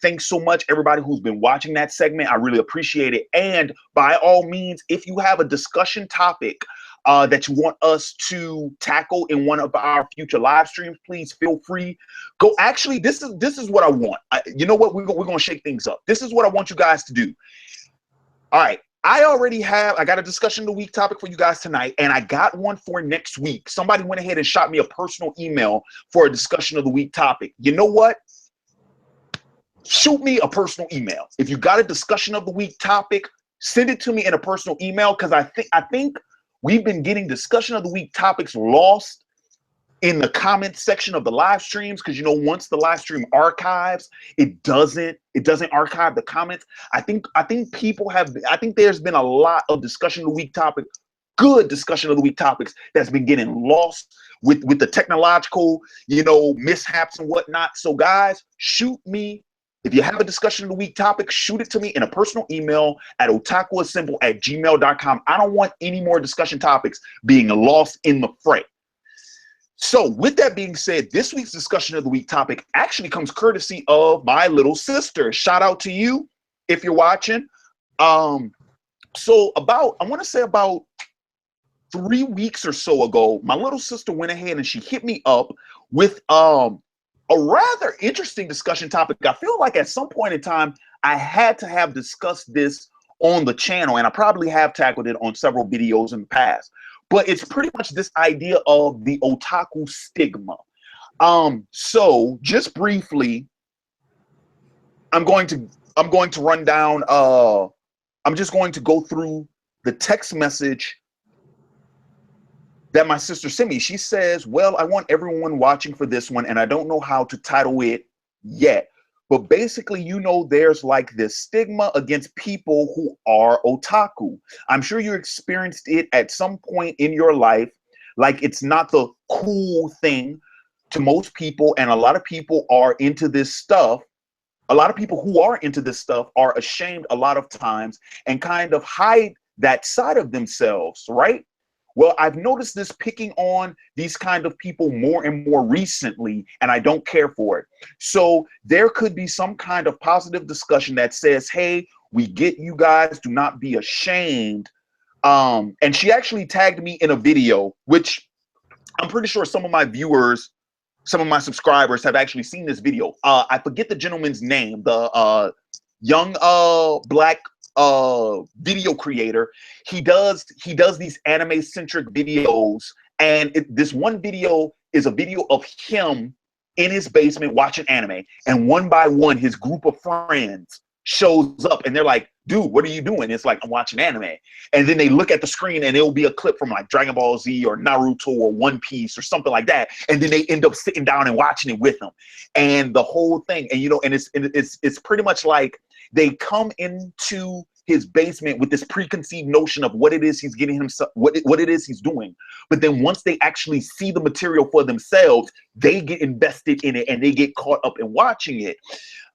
Thanks so much, everybody who's been watching that segment. I really appreciate it. And by all means, if you have a discussion topic that you want us to tackle in one of our future live streams, please feel free. Go. Actually, this is what I want. You know what? We're going to shake things up. This is what I want you guys to do. All right. I got a discussion of the week topic for you guys tonight, and I got one for next week. Somebody went ahead and shot me a personal email for a discussion of the week topic. You know what? Shoot me a personal email. If you got a discussion of the week topic, send it to me in a personal email, because I think we've been getting discussion of the week topics lost in the comment section of the live streams, because, you know, once the live stream archives, it doesn't archive the comments. I think there's been a lot of discussion of the week topic, good discussion of the week topics that's been getting lost with the technological, you know, mishaps and whatnot. So guys, shoot me. If you have a discussion of the week topic, shoot it to me in a personal email at otakuassemble@gmail.com. I don't want any more discussion topics being lost in the fray. So with that being said, this week's discussion of the week topic actually comes courtesy of my little sister. Shout out to you if you're watching. So I want to say about 3 weeks or so ago, my little sister went ahead and she hit me up with a rather interesting discussion topic. I feel like at some point in time, I had to have discussed this on the channel, and I probably have tackled it on several videos in the past. But it's pretty much this idea of the otaku stigma. So just briefly, I'm going to run down. I'm just going to go through the text message that my sister sent me. She says, well, I want everyone watching for this one, and I don't know how to title it yet. But basically, you know, there's like this stigma against people who are otaku. I'm sure you experienced it at some point in your life. Like, it's not the cool thing to most people, and a lot of people are into this stuff. A lot of people who are into this stuff are ashamed a lot of times and kind of hide that side of themselves, right? Well, I've noticed this picking on these kind of people more and more recently, and I don't care for it. So there could be some kind of positive discussion that says, hey, we get you guys, do not be ashamed. And she actually tagged me in a video, which I'm pretty sure some of my viewers, some of my subscribers have actually seen this video. I forget the gentleman's name, the young black video creator. He does these anime centric videos, and this one video is a video of him in his basement watching anime, and one by one his group of friends shows up and they're like, dude, what are you doing? It's like, I'm watching anime. And then they look at the screen and it'll be a clip from like Dragon Ball Z or Naruto or One Piece or something like that, and then they end up sitting down and watching it with them, and the whole thing. And you know, and it's pretty much like they come into his basement with this preconceived notion of what it is he's getting himself, what it is he's doing. But then once they actually see the material for themselves, they get invested in it and they get caught up in watching it.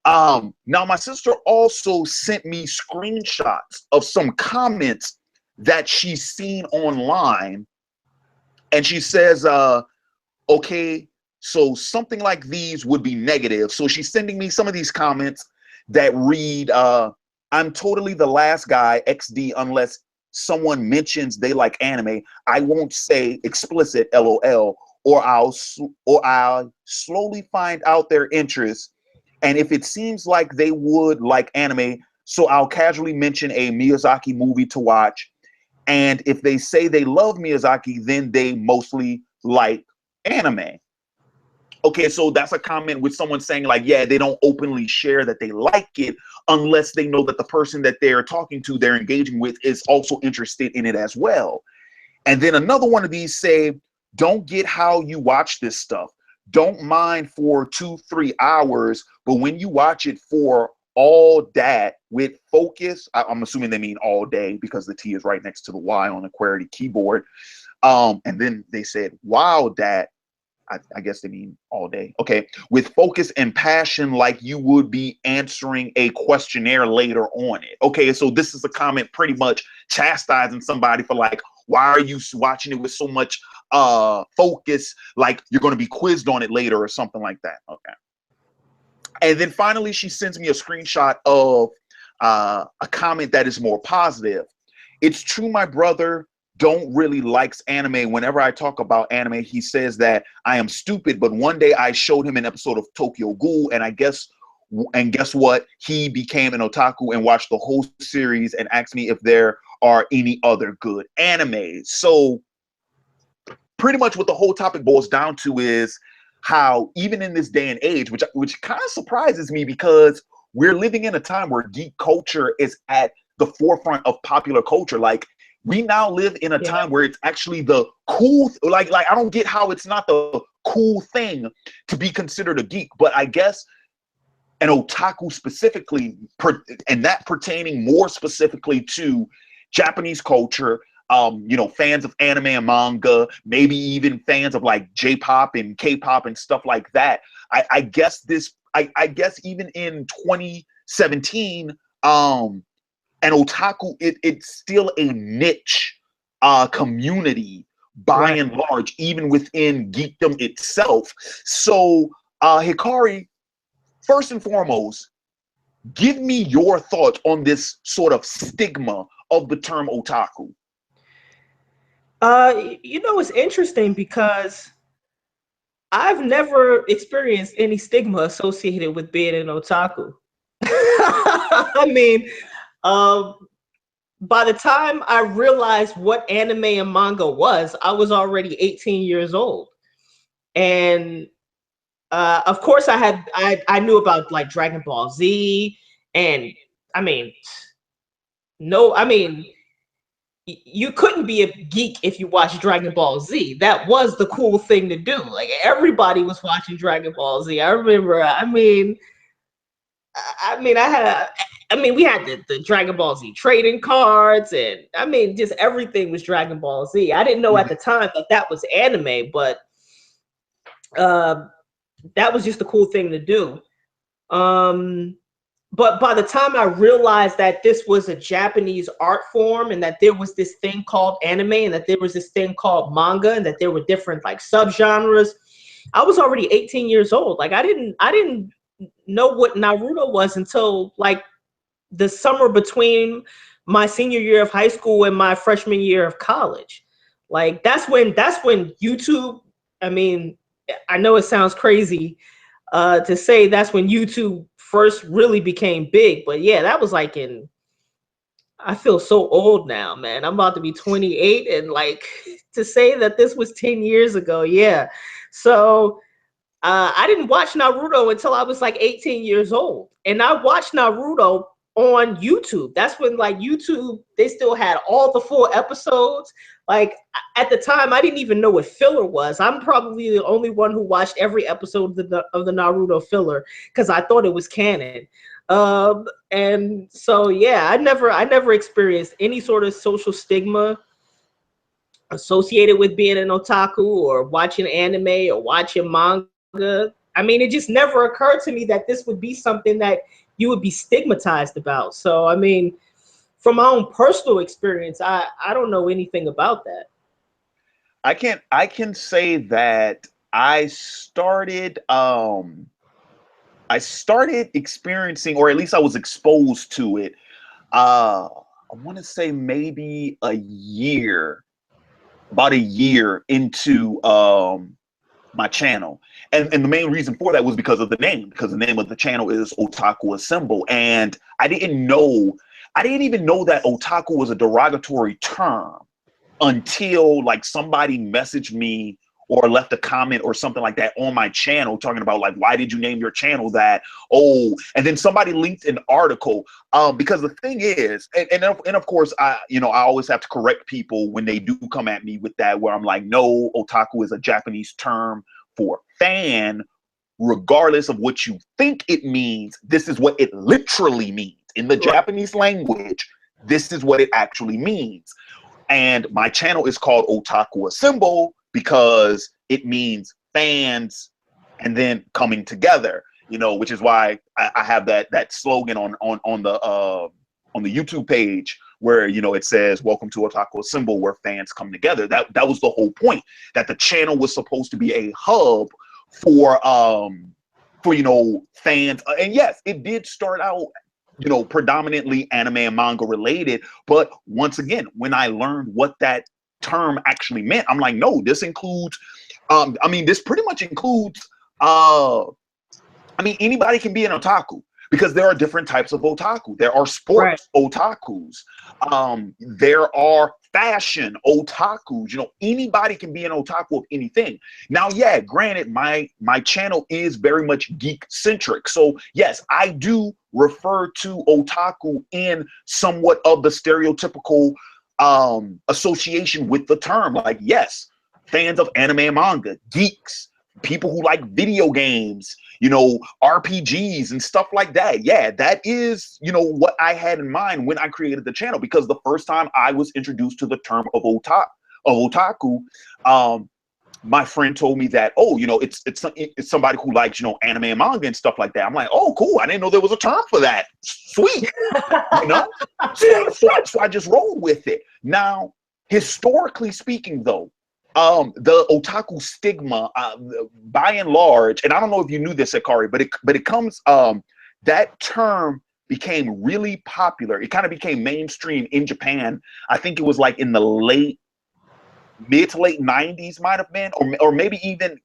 Now my sister also sent me screenshots of some comments that she's seen online, and she says, okay, so something like these would be negative. So she's sending me some of these comments that read, I'm totally the last guy, XD, unless someone mentions they like anime. I won't say explicit, LOL, or I'll slowly find out their interests. And if it seems like they would like anime, so I'll casually mention a Miyazaki movie to watch. And if they say they love Miyazaki, then they mostly like anime. Okay, so that's a comment with someone saying like, yeah, they don't openly share that they like it unless they know that the person that they're talking to, they're engaging with, is also interested in it as well. And then another one of these say, don't get how you watch this stuff. Don't mind for 2-3 hours, but when you watch it for all that with focus, I'm assuming they mean all day because the T is right next to the Y on the QWERTY keyboard. And then they said, wow, that, I guess they mean all day. Okay. With focus and passion, like you would be answering a questionnaire later on it. Okay. So this is a comment pretty much chastising somebody for like, why are you watching it with so much focus? Like you're going to be quizzed on it later or something like that. Okay. And then finally, she sends me a screenshot of a comment that is more positive. It's true, my brother don't really likes anime. Whenever I talk about anime, he says that I am stupid. But one day I showed him an episode of Tokyo Ghoul, and guess what? He became an otaku and watched the whole series and asked me if there are any other good animes. So pretty much what the whole topic boils down to is how even in this day and age, which kind of surprises me because we're living in a time where geek culture is at the forefront of popular culture. Like we now live in a time where it's actually the cool, like I don't get how it's not the cool thing to be considered a geek, but I guess an otaku specifically, and that pertaining more specifically to Japanese culture, you know, fans of anime and manga, maybe even fans of like J-pop and K-pop and stuff like that. I guess even in 2017, and otaku, it's still a niche community by and large, even within geekdom itself. So Hikari, first and foremost, give me your thoughts on this sort of stigma of the term otaku. You know, it's interesting because I've never experienced any stigma associated with being an otaku. I mean, by the time I realized what anime and manga was, I was already 18 years old. And of course I knew about like Dragon Ball Z, and I mean, you couldn't be a geek if you watched Dragon Ball Z. That was the cool thing to do. Like everybody was watching Dragon Ball Z. I remember. We had the Dragon Ball Z trading cards, and just everything was Dragon Ball Z. I didn't know at the time that was anime, but that was just a cool thing to do. But by the time I realized that this was a Japanese art form and that there was this thing called anime and that there was this thing called manga and that there were different like subgenres, I was already 18 years old. Like I didn't know what Naruto was until like the summer between my senior year of high school and my freshman year of college. Like that's when YouTube, I know it sounds crazy to say that's when YouTube first really became big, but yeah, that was like I feel so old now, man. I'm about to be 28, and like to say that this was 10 years ago, yeah. So I didn't watch Naruto until I was like 18 years old, and I watched Naruto on YouTube. That's when like YouTube, they still had all the full episodes. Like at the time, I didn't even know what filler was. I'm probably the only one who watched every episode of the Naruto filler because I thought it was canon. And so yeah, I never experienced any sort of social stigma associated with being an otaku or watching anime or watching manga. It just never occurred to me that this would be something that you would be stigmatized about. So, from my own personal experience, I don't know anything about that. I can say that I started experiencing, or at least I was exposed to it. I want to say maybe about a year into my channel. And the main reason for that was because of the name, because the name of the channel is Otaku Assemble. And I didn't even know that otaku was a derogatory term until like somebody messaged me or left a comment or something like that on my channel talking about like, why did you name your channel that? Oh, and then somebody linked an article. Because the thing is, and of course, I always have to correct people when they do come at me with that, where I'm like, no, otaku is a Japanese term for fan. Regardless of what you think it means, this is what it literally means. In the Japanese language, this is what it actually means. And my channel is called Otaku Assemble because it means fans and then coming together, which is why I have that slogan on the YouTube page where, it says, welcome to Otaku Assemble, where fans come together. That was the whole point, that the channel was supposed to be a hub for fans. And yes, it did start out predominantly anime and manga related, but once again, when I learned what that term actually meant, I'm like, no, this includes this pretty much includes anybody can be an otaku, because there are different types of otaku. There are sports otakus. There are fashion otakus. Anybody can be an otaku of anything. Now, yeah, granted, my channel is very much geek centric. So yes, I do refer to otaku in somewhat of the stereotypical association with the term. Like, yes, fans of anime and manga, geeks, people who like video games, RPGs and stuff like that. Yeah, that is, what I had in mind when I created the channel, because the first time I was introduced to the term of otaku, my friend told me that, oh, it's somebody who likes, anime and manga and stuff like that. I'm like, oh, cool. I didn't know there was a term for that. Sweet. So I just rolled with it. Now, historically speaking, though, the otaku stigma, by and large, and I don't know if you knew this, Hikari, but it comes, that term became really popular. It kind of became mainstream in Japan. I think it was like in the mid to late 90s might have been, or maybe even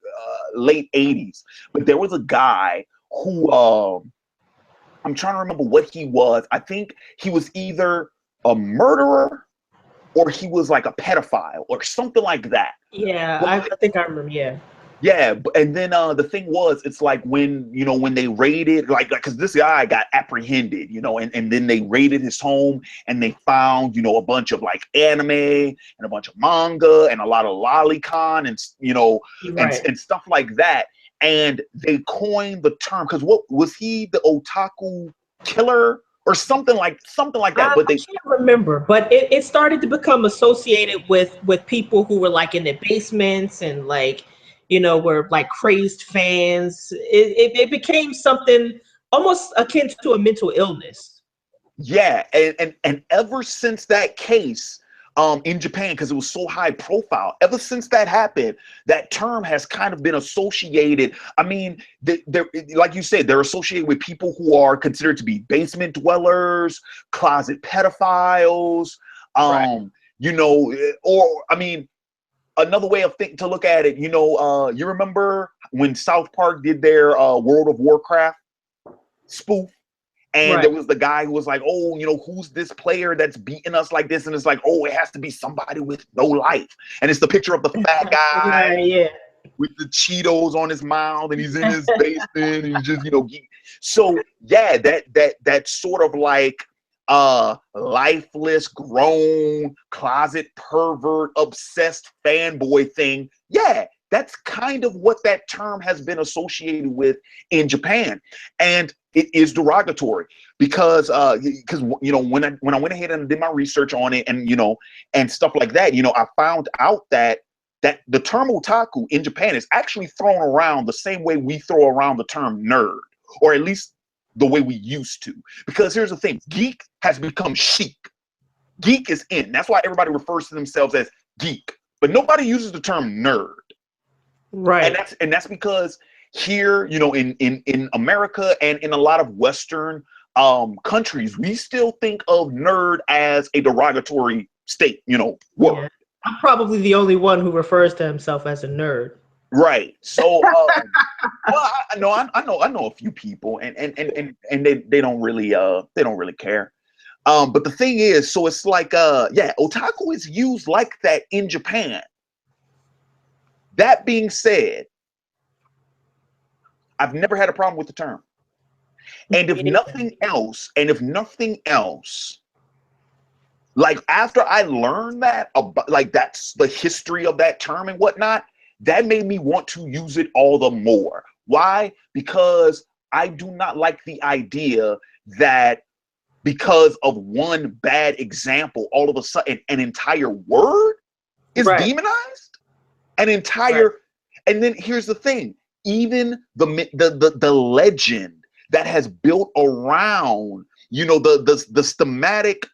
late 80s. But there was a guy who, I'm trying to remember what he was. I think he was either a murderer or he was like a pedophile or something like that. Yeah, I think I remember, yeah. Yeah, and then the thing was, it's like when when they raided, like because this guy got apprehended, and then they raided his home and they found a bunch of like anime and a bunch of manga and a lot of lolicon and Right. and stuff like that, and they coined the term because what was he, the otaku killer or something like that, I but they can't remember, but it started to become associated with people who were like in their basements and like, were like crazed fans. It became something almost akin to a mental illness. Yeah, and ever since that case, in Japan, because it was so high profile, ever since that happened, that term has kind of been associated. I mean, they're like you said, they're associated with people who are considered to be basement dwellers, closet pedophiles, Right. or I mean, another way of think to look at it, you remember when South Park did their World of Warcraft spoof? And Right. there was the guy who was like, oh, who's this player that's beating us like this? And it's like, oh, it has to be somebody with no life. And it's the picture of the fat guy Right. Yeah. with the Cheetos on his mouth, and he's in his basement, and he's just, So yeah, that sort of like lifeless, grown, closet pervert, obsessed fanboy thing. Yeah, that's kind of what that term has been associated with in Japan. And it is derogatory because when I went ahead and did my research on it and stuff like that, I found out that the term otaku in Japan is actually thrown around the same way we throw around the term nerd, or at least the way we used to. Because here's the thing, geek has become chic. Geek is in. That's why everybody refers to themselves as geek. But nobody uses the term nerd. Right. And that's because here, in America and in a lot of Western countries, we still think of nerd as a derogatory word. Yeah. I'm probably the only one who refers to himself as a nerd. Right. So, well, I know a few people, and they don't really care. But the thing is, so it's like, yeah, otaku is used like that in Japan. That being said, I've never had a problem with the term. And if nothing else, like after I learned that about, like that's the history of that term and whatnot, that made me want to use it all the more. Why? Because I do not like the idea that because of one bad example, all of a sudden an entire word is Right. demonized. An entire, Right. and then here's the thing: even the legend that has built around the schematic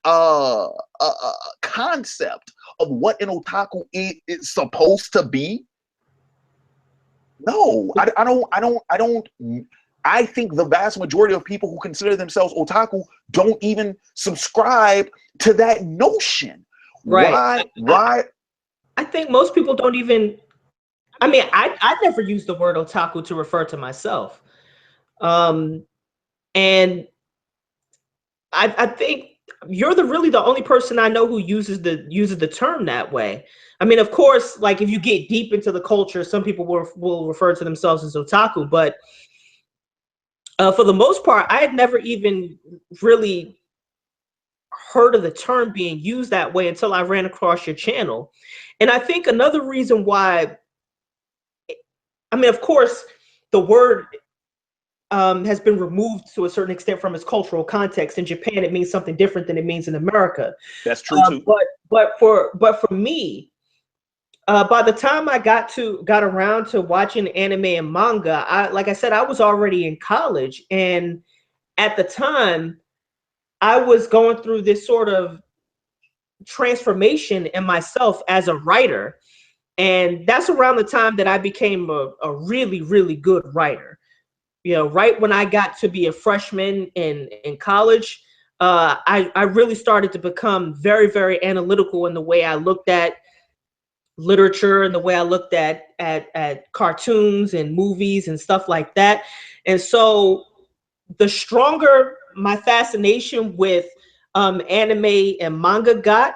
concept of what an otaku is supposed to be. No, I don't. I think the vast majority of people who consider themselves otaku don't even subscribe to that notion. Right. Why? I think most people don't even. I mean, I never use the word otaku to refer to myself, and I think you're really the only person I know who uses the term that way. I mean, of course, like if you get deep into the culture, some people will refer to themselves as otaku, but for the most part, I had never even really heard of the term being used that way until I ran across your channel. And I think another reason why, I mean, of course, the word has been removed to a certain extent from its cultural context. In Japan, it means something different than it means in America. That's true too. But for me, by the time I got around to watching anime and manga, like I said, I was already in college, and at the time, I was going through this sort of transformation in myself as a writer. And that's around the time that I became a really, really good writer. Right when I got to be a freshman in college, I really started to become very, very analytical in the way I looked at literature and the way I looked at cartoons and movies and stuff like that. And so the stronger my fascination with anime and manga got,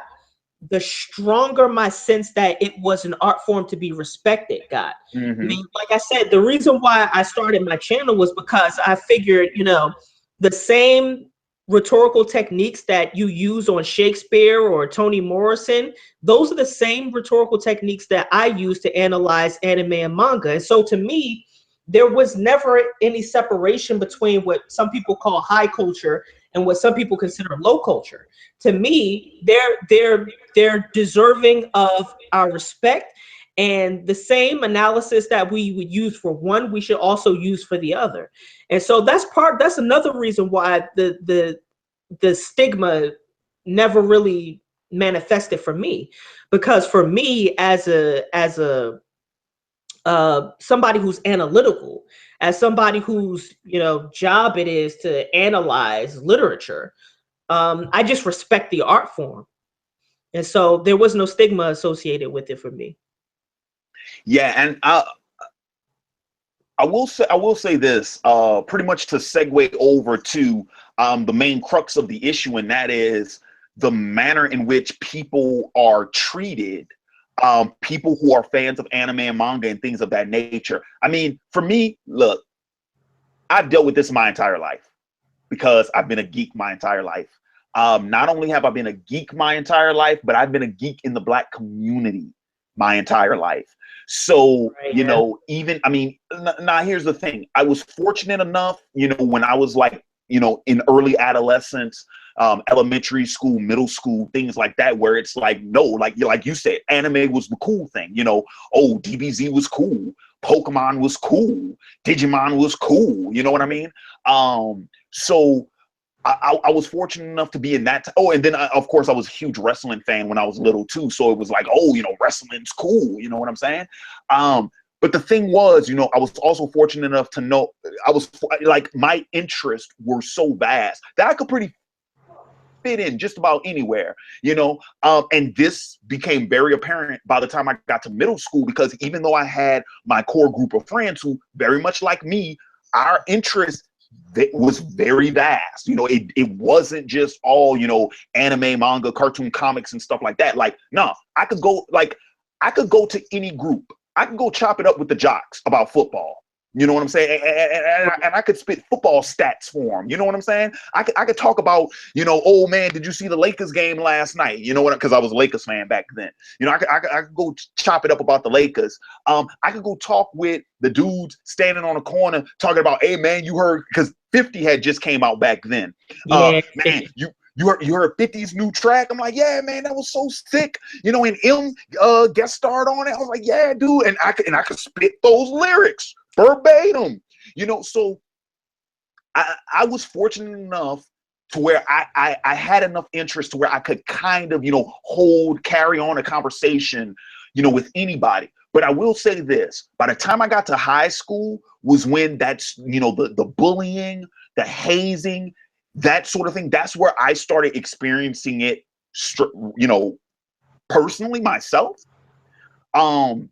the stronger my sense that it was an art form to be respected got. I mean, like I said, the reason why I started my channel was because I figured, you know, the same rhetorical techniques that you use on Shakespeare or Toni Morrison, those are the same rhetorical techniques that I use to analyze anime and manga. And so to me, there was never any separation between what some people call high culture and what some people consider low culture. To me, they're deserving of our respect, and the same analysis that we would use for one, we should also use for the other. And so that's another reason why the stigma never really manifested for me, because for me as a somebody who's analytical, as somebody whose, you know, job it is to analyze literature, I just respect the art form, and so there was no stigma associated with it for me. Yeah, and I will say this, pretty much to segue over to the main crux of the issue, and that is the manner in which people are treated. People who are fans of anime and manga and things of that nature. I mean, for me, look, I've dealt with this my entire life because I've been a geek my entire life. Not only have I been a geek my entire life, but I've been a geek in the Black community my entire life. So, Right, you yeah. know, even, I mean, now here's the thing. I was fortunate enough, you know, when I was like, you know, in early adolescence, elementary school, middle school, things like that, where it's like, no, like you said, anime was the cool thing, you know. Oh, DBZ was cool, Pokemon was cool, Digimon was cool, you know what I mean? So I was fortunate enough to be in that. Oh, and then of course I was a huge wrestling fan when I was little too. So it was like, oh, you know, wrestling's cool. You know what I'm saying? But the thing was, you know, I was also fortunate enough to know I was like, my interests were so vast that I could pretty fit in just about anywhere, you know. And this became very apparent by the time I got to middle school, because even though I had my core group of friends who very much like me, our interests that was very vast. You know, it wasn't just all, you know, anime, manga, cartoon comics and stuff like that. Like, no, I could go to any group. I could go chop it up with the jocks about football. You know what I'm saying? And I could spit football stats for them. You know what I'm saying? I could talk about, you know, oh man, did you see the Lakers game last night? You know what? Because I was a Lakers fan back then. You know, I could go chop it up about the Lakers. I could go talk with the dudes standing on a corner talking about, hey man, you heard, because 50 had just came out back then. Yeah, Man, you heard 50's new track? I'm like, yeah, man, that was so sick. You know, and M guest starred on it. I was like, yeah, dude, and I could spit those lyrics verbatim. You know, so I was fortunate enough to where I had enough interest to where I could kind of, you know, carry on a conversation, you know, with anybody. But I will say this, by the time I got to high school was when that's, you know, the bullying, the hazing, that sort of thing. That's where I started experiencing it, you know, personally myself. But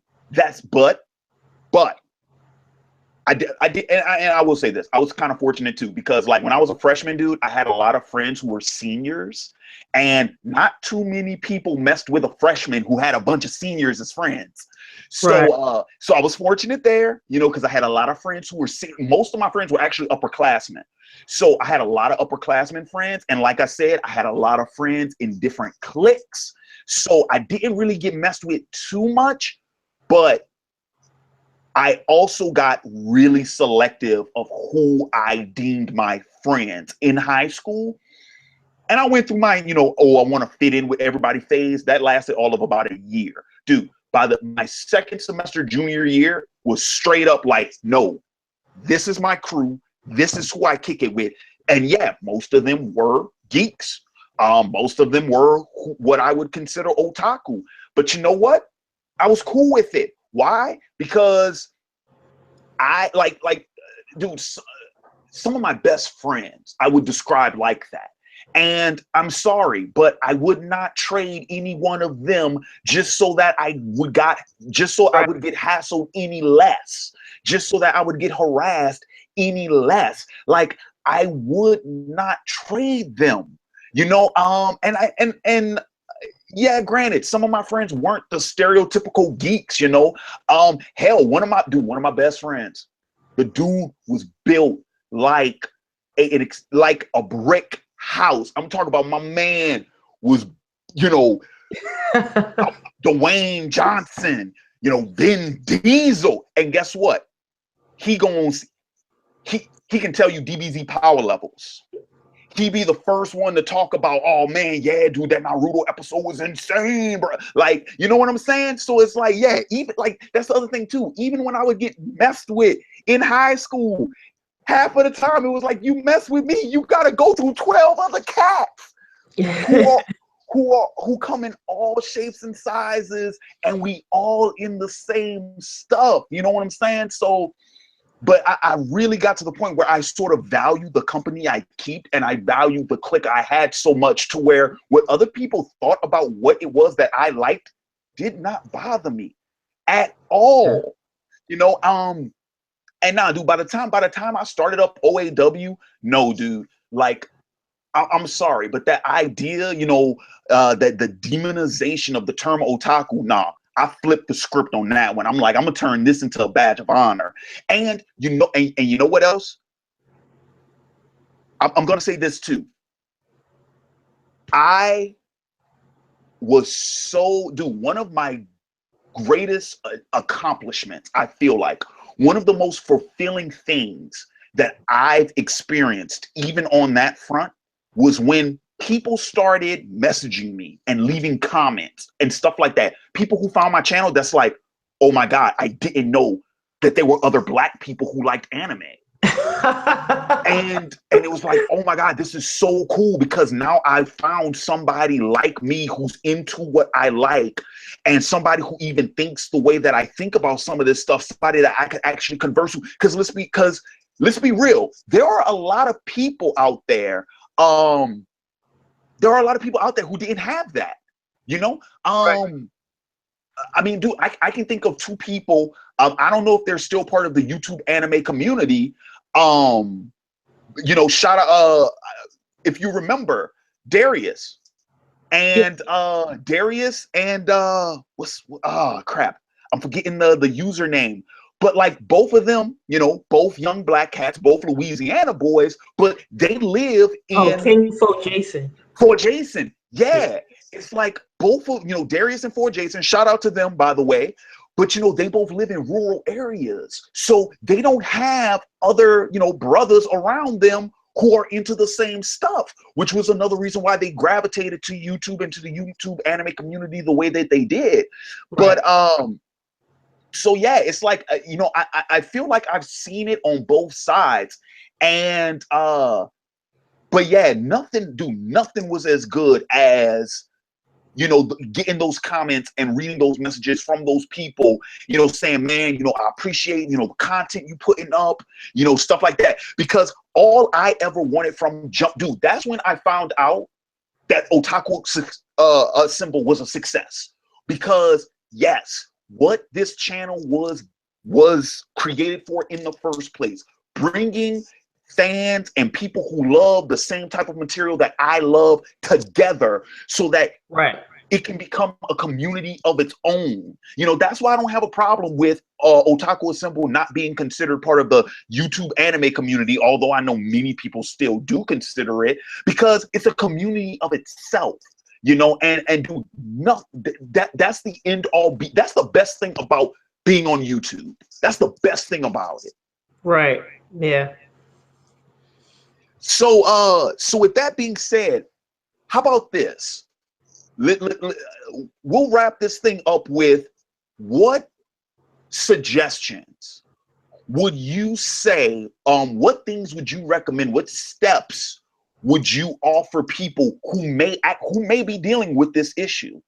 I did, and I will say this. I was kind of fortunate too, because like when I was a freshman, dude, I had a lot of friends who were seniors, and not too many people messed with a freshman who had a bunch of seniors as friends. So, right. so I was fortunate there, you know, because I had a lot of friends who were most of my friends were actually upperclassmen. So I had a lot of upperclassmen friends, and like I said, I had a lot of friends in different cliques. So I didn't really get messed with too much, but I also got really selective of who I deemed my friends in high school. And I went through my, you know, oh, I want to fit in with everybody phase. That lasted all of about a year. Dude, by my second semester junior year was straight up like, no, this is my crew. This is who I kick it with. And yeah, most of them were geeks. Most of them were what I would consider otaku. But you know what? I was cool with it. Why? Because I dude, some of my best friends I would describe like that. And I'm sorry, but I would not trade any one of them just so that I would get hassled any less, just so that I would get harassed any less. Like, I would not trade them, you know. And Yeah, granted, some of my friends weren't the stereotypical geeks, you know. Hell, one of my best friends, the dude was built like like a brick house. I'm talking about my man was, you know, Dwayne Johnson, you know, Vin Diesel. And guess what? He goes, he can tell you DBZ power levels. He be the first one to talk about, oh man, yeah, dude, that Naruto episode was insane, bro. Like, you know what I'm saying? So it's like, yeah, even like that's the other thing too. Even when I would get messed with in high school, half of the time it was like, you mess with me, you gotta go through 12 other cats who come in all shapes and sizes, and we all in the same stuff. You know what I'm saying? So, but I really got to the point where I sort of value the company I keep, and I value the clique I had so much to where what other people thought about what it was that I liked did not bother me at all. You know, and now, dude, by the time I started up OAW, no, dude, like I'm sorry, but that idea, you know, that the demonization of the term otaku, nah, I flipped the script on that one. I'm like, I'm gonna turn this into a badge of honor. And you know, and you know what else? I'm gonna say this too. I was so, dude, one of my greatest accomplishments, I feel like one of the most fulfilling things that I've experienced, even on that front, was when people started messaging me and leaving comments and stuff like that. People who found my channel, that's like, oh my God, I didn't know that there were other Black people who liked anime. and it was like, oh my God, this is so cool, because now I found somebody like me who's into what I like, and somebody who even thinks the way that I think about some of this stuff, somebody that I could actually converse with. Because let's be real, there are a lot of people out there. There are a lot of people out there who didn't have that, you know. Right. I mean, dude, I can think of two people. I don't know if they're still part of the YouTube anime community. You know, shout out, if you remember, Darius and what's crap, I'm forgetting the username. But like both of them, you know, both young Black cats, both Louisiana boys, but they live in King for Jason. For Jason. Yeah. It's like both of, you know, Darius and For Jason, shout out to them, by the way. But, you know, they both live in rural areas. So they don't have other, you know, brothers around them who are into the same stuff, which was another reason why they gravitated to YouTube and to the YouTube anime community the way that they did. Right. But, so yeah, it's like, you know, I feel like I've seen it on both sides. And, but yeah, nothing was as good as, you know, getting those comments and reading those messages from those people, you know, saying, man, you know, I appreciate, you know, the content you putting up, you know, stuff like that. Because all I ever wanted from dude, that's when I found out that Otaku symbol was a success. Because yes, what this channel was created for in the first place, bringing fans and people who love the same type of material that I love together, so that it can become a community of its own. You know, that's why I don't have a problem with Otaku Assemble not being considered part of the YouTube anime community, although I know many people still do consider it, because it's a community of itself. You know, and dude, no, that's the end all. That's the best thing about being on YouTube. That's the best thing about it. Right. Yeah. So, so with that being said, how about this? We'll wrap this thing up with, what suggestions would you say? What things would you recommend? What steps would you offer people who may be dealing with this issue?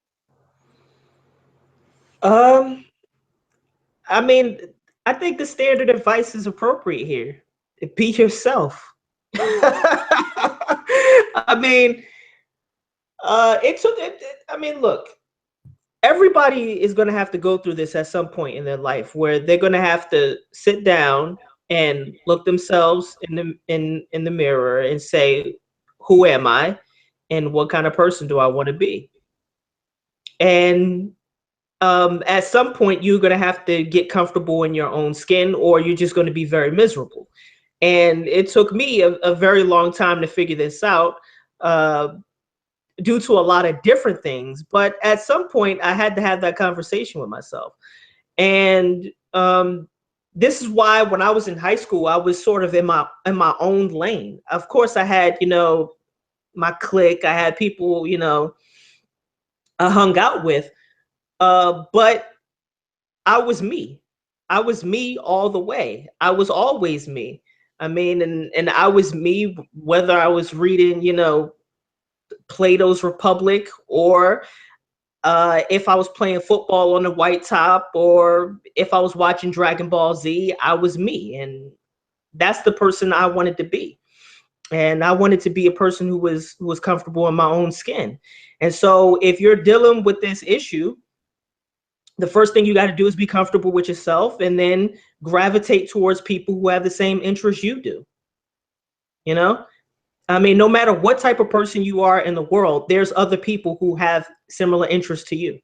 I mean, I think the standard advice is appropriate here. Be yourself. I mean, I mean, look, everybody is going to have to go through this at some point in their life, where they're going to have to sit down and look themselves in the mirror and say, who am I, and what kind of person do I want to be? And at some point, you're going to have to get comfortable in your own skin, or you're just going to be very miserable. And it took me a very long time to figure this out, due to a lot of different things. But at some point, I had to have that conversation with myself. And this is why when I was in high school, I was sort of in my own lane. Of course, I had, my clique. I had people, I hung out with, but I was me. I was me all the way. I was always me. I mean, and I was me whether I was reading, Plato's Republic, or if I was playing football on the white top, or if I was watching Dragon Ball Z. I was me, and that's the person I wanted to be. And I wanted to be a person who was comfortable in my own skin. And so if you're dealing with this issue, the first thing you got to do is be comfortable with yourself, and then gravitate towards people who have the same interests you do. You know, I mean, no matter what type of person you are in the world, there's other people who have similar interests to you.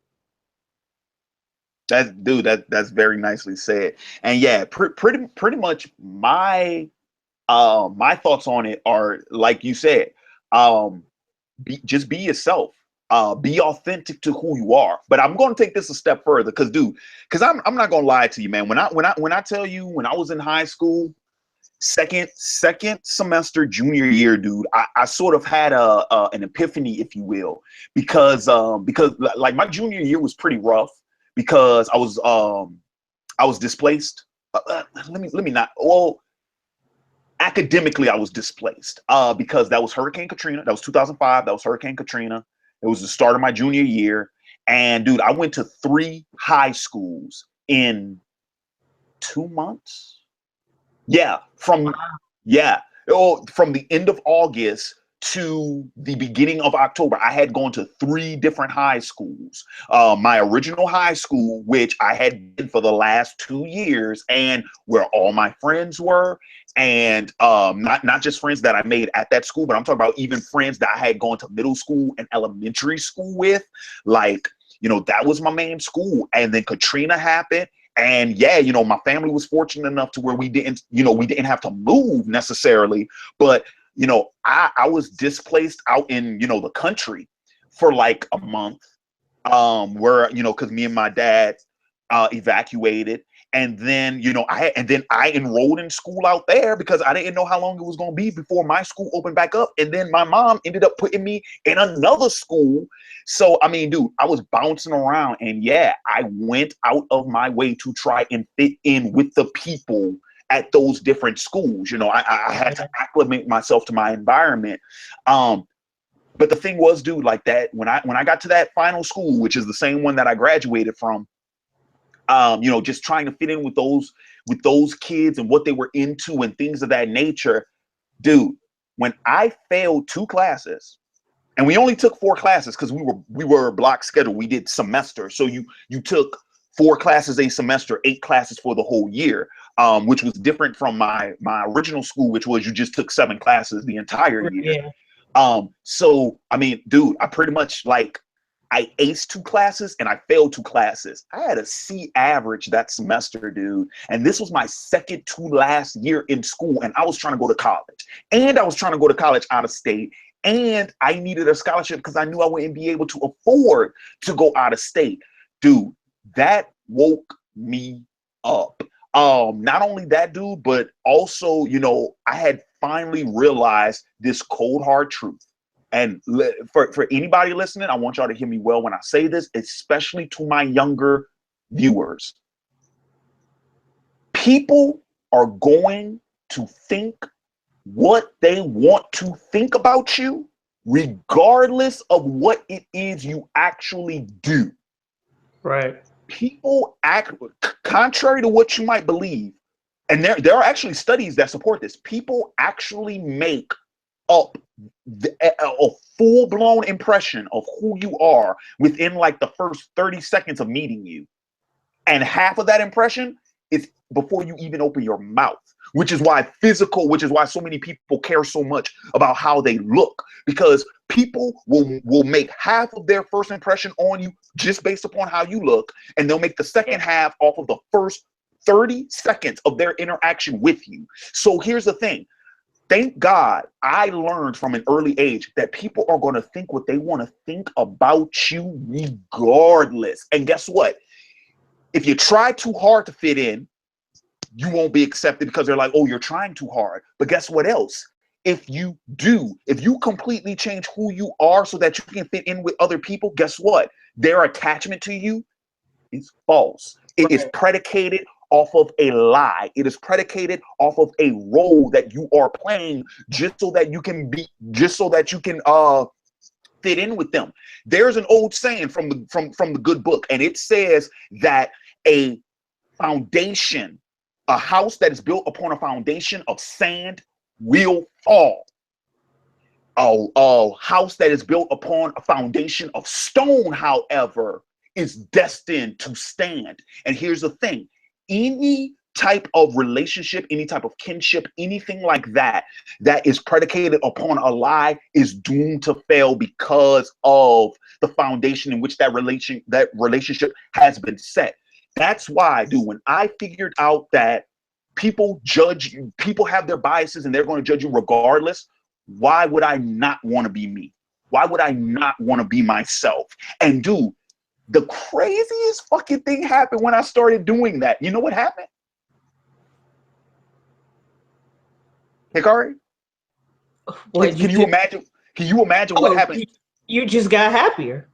That's very nicely said. And yeah, pretty much my thoughts on it are like you said. Um, just be yourself. Be authentic to who you are. But I'm going to take this a step further, because I'm not going to lie to you, man. When I tell you, when I was in high school, second semester junior year, dude, I sort of had an epiphany, if you will, because like my junior year was pretty rough because I was displaced. Let me not. Well, academically, I was displaced because that was Hurricane Katrina. That was 2005. That was Hurricane Katrina. It was the start of my junior year. And dude, I went to 3 high schools in 2 months. Yeah, from the end of August to the beginning of October, I had gone to 3 different high schools. My original high school, which I had been for the last 2 years, and where all my friends were, and not just friends that I made at that school, but I'm talking about even friends that I had gone to middle school and elementary school with. Like, that was my main school. And then Katrina happened. And yeah, my family was fortunate enough to where we didn't have to move necessarily, but I was displaced out in, the country for like a month, where, because me and my dad evacuated. And then, I enrolled in school out there because I didn't know how long it was going to be before my school opened back up. And then my mom ended up putting me in another school. So, I mean, dude, I was bouncing around, and yeah, I went out of my way to try and fit in with the people at those different schools. I had to acclimate myself to my environment. But the thing was, dude, like that, when I got to that final school, which is the same one that I graduated from, just trying to fit in with those kids and what they were into and things of that nature. Dude, when I failed 2 classes, and we only took 4 classes because we were block scheduled. We did semester. So you took 4 classes a semester, 8 classes for the whole year, which was different from my original school, which was you just took 7 classes the entire year. Yeah. So, I mean, dude, I pretty much I aced 2 classes and I failed 2 classes. I had a C average that semester, dude. And this was my second to last year in school. And I was trying to go to college. And I was trying to go to college out of state. And I needed a scholarship because I knew I wouldn't be able to afford to go out of state. Dude, that woke me up. Not only that, dude, but also, I had finally realized this cold hard truth. And for anybody listening, I want y'all to hear me well when I say this, especially to my younger viewers. People are going to think what they want to think about you, regardless of what it is you actually do. Right. People act contrary to what you might believe. And there are actually studies that support this. People actually make up a full-blown impression of who you are within like the first 30 seconds of meeting you. And half of that impression It's before you even open your mouth, which is why so many people care so much about how they look, because people will make half of their first impression on you just based upon how you look, and they'll make the second half off of the first 30 seconds of their interaction with you. So here's the thing. Thank God I learned from an early age that people are going to think what they want to think about you regardless. And guess what? If you try too hard to fit in, you won't be accepted because they're like, oh, you're trying too hard. But guess what else? If you completely change who you are so that you can fit in with other people, guess what? Their attachment to you is false. It is predicated off of a lie. It is predicated off of a role that you are playing just so that you can fit in with them. There's an old saying from the good book, and it says that a house that is built upon a foundation of sand will fall. A house that is built upon a foundation of stone, however, is destined to stand. And here's the thing. Any type of relationship, any type of kinship, anything like that is predicated upon a lie is doomed to fail because of the foundation in which that relationship has been set. That's why, dude, when I figured out that people have their biases and they're going to judge you regardless, why would I not want to be me? Why would I not want to be myself? And dude, the craziest fucking thing happened when I started doing that. You know what happened? Hikari? Can you imagine? Can you imagine what happened? You just got happier.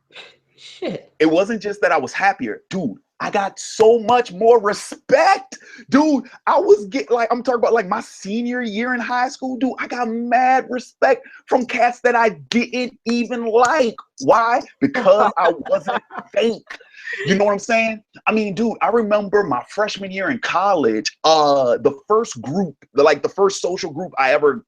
Shit. It wasn't just that I was happier, dude. I got so much more respect, dude. I'm talking about like my senior year in high school, dude. I got mad respect from cats that I didn't even like. Why? Because I wasn't fake. You know what I'm saying? I mean, dude, I remember my freshman year in college, the first group, the first social group I ever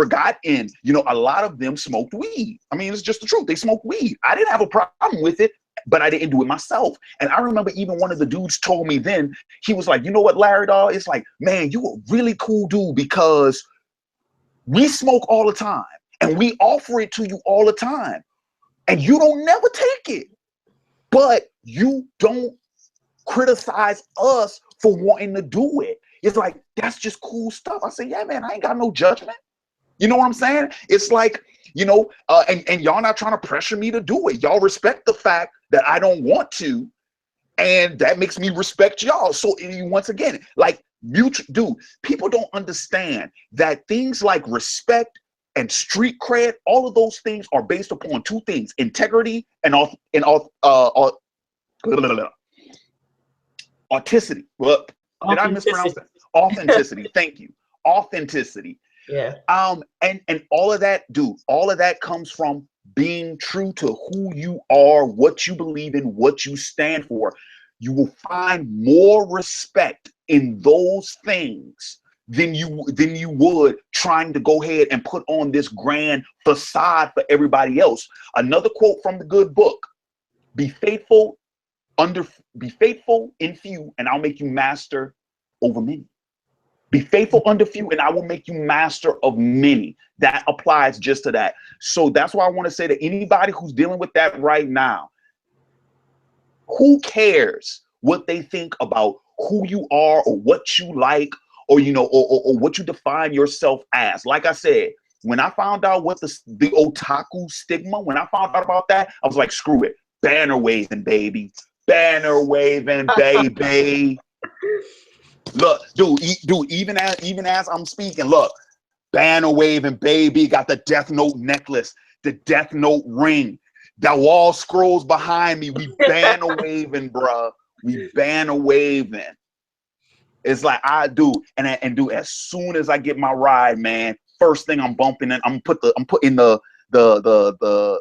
got in, a lot of them smoked weed. I mean, it's just the truth. They smoked weed. I didn't have a problem with it, but I didn't do it myself. And I remember even one of the dudes told me then, he was like, you know what, Larry, dog? It's like, man, you a really cool dude because we smoke all the time and we offer it to you all the time and you don't never take it, but you don't criticize us for wanting to do it. It's like, that's just cool stuff. I say, yeah, man, I ain't got no judgment. You know what I'm saying? It's like, and y'all not trying to pressure me to do it. Y'all respect the fact that I don't want to, and that makes me respect y'all. So once again, like people don't understand that things like respect and street cred, all of those things are based upon two things: integrity and authenticity. Well, did I mispronounce that? Authenticity. Thank you. Authenticity. Yeah. And all of that, dude, all of that comes from being true to who you are, what you believe in, what you stand for. You will find more respect in those things than you would trying to go ahead and put on this grand facade for everybody else. Another quote from the good book: be faithful in few, and I'll make you master over many. Be faithful under few, and I will make you master of many. That applies just to that. So that's why I want to say to anybody who's dealing with that right now, who cares what they think about who you are or what you like, or or what you define yourself as. Like I said, when I found out what the otaku stigma, when I found out about that, I was like, screw it. Banner waving, baby. Banner waving, baby. Look, dude, even as I'm speaking, look, banner waving, baby, got the Death Note necklace, the Death Note ring, the wall scrolls behind me. We banner waving, bruh. We banner waving. It's like I do, and do as soon as I get my ride, man. First thing I'm bumping, and I'm putting the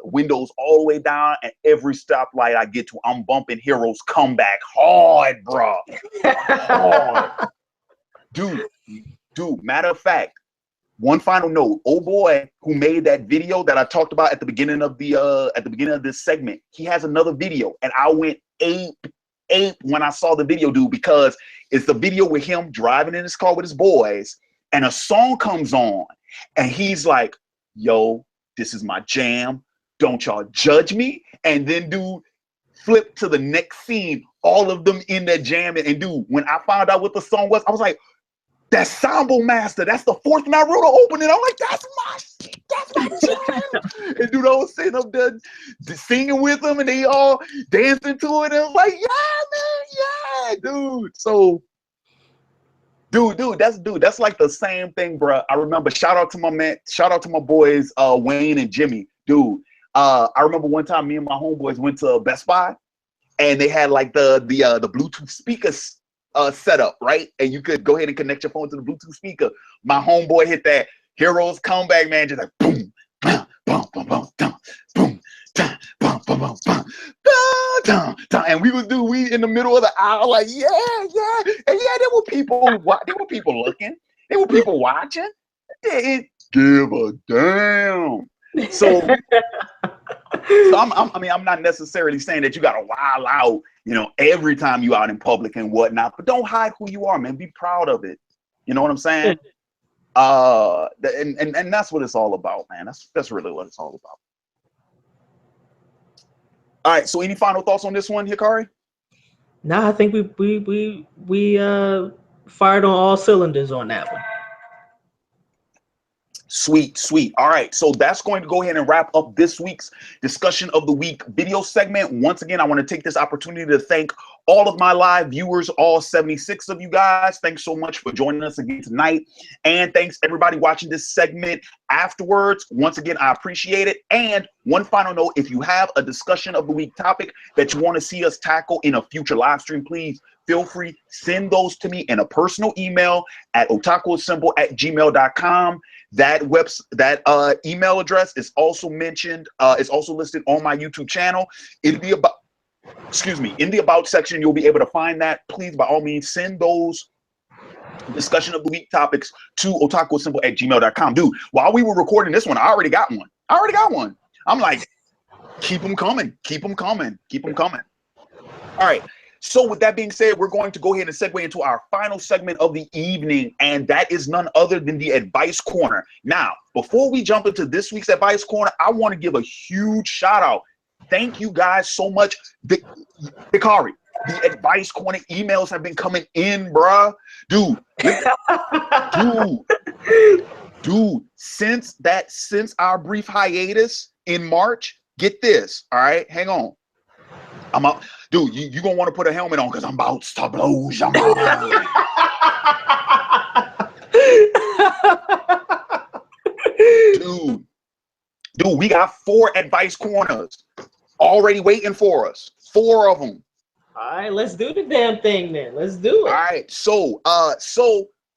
windows all the way down, and every stoplight I get to, I'm bumping Heroes Comeback hard, bro. Hard. Dude, matter of fact, one final note. Oh boy, who made that video that I talked about at the beginning of this segment, he has another video, and I went ape aped when I saw the video, dude, because it's the video with him driving in his car with his boys, and a song comes on, and he's like, yo, this is my jam. Don't y'all judge me. And then, dude, flip to the next scene, all of them in that jam. And dude, when I found out what the song was, I was like, that's Sambo Master. That's the fourth Naruto opening. I'm like, that's my jam. And dude, I was sitting up there singing with them, and they all dancing to it. And I was like, yeah, man, yeah, dude. So, dude, that's like the same thing, bro. I remember, shout out to my boys, Wayne and Jimmy, dude. I remember one time me and my homeboys went to Best Buy, and they had like the Bluetooth speakers set up, right? And you could go ahead and connect your phone to the Bluetooth speaker. My homeboy hit that Heroes Comeback, man, just like boom, boom, boom, boom, boom, boom, boom, boom, boom, boom, boom, boom, and we in the middle of the aisle, like yeah, and yeah, there were people looking, there were people watching. They didn't give a damn. So I'm not necessarily saying that you gotta wild out, you know, every time you out in public and whatnot, but don't hide who you are, man. Be proud of it. You know what I'm saying? And that's what it's all about, man. That's really what it's all about. All right. So any final thoughts on this one, Hikari? Nah, I think we fired on all cylinders on that one. Sweet. All right, so that's going to go ahead and wrap up this week's discussion of the week video segment. Once again, I want to take this opportunity to thank all of my live viewers, all 76 of you guys. Thanks so much for joining us again tonight. And thanks everybody watching this segment afterwards. Once again, I appreciate it. And one final note, if you have a discussion of the week topic that you want to see us tackle in a future live stream, please feel free, send those to me in a personal email at otakuassemble@gmail.com. That email address is also mentioned, it's also listed on my YouTube channel. In the about section, you'll be able to find that. Please, by all means, send those discussion of the week topics to otakuassemble@gmail.com. Dude, while we were recording this one, I already got one. I'm like, keep them coming. All right. So with that being said, we're going to go ahead and segue into our final segment of the evening, and that is none other than the Advice Corner. Now, before we jump into this week's Advice Corner, I want to give a huge shout out. Thank you guys so much. Hikari, the Advice Corner emails have been coming in, bruh. Dude, since our brief hiatus in March, get this, all right? Hang on. I'm out. Dude, you gonna want to put a helmet on because I'm about to blow your mind. Dude, we got 4 Advice Corners already waiting for us. 4 of them. All right, let's do the damn thing then. Let's do it. All right, so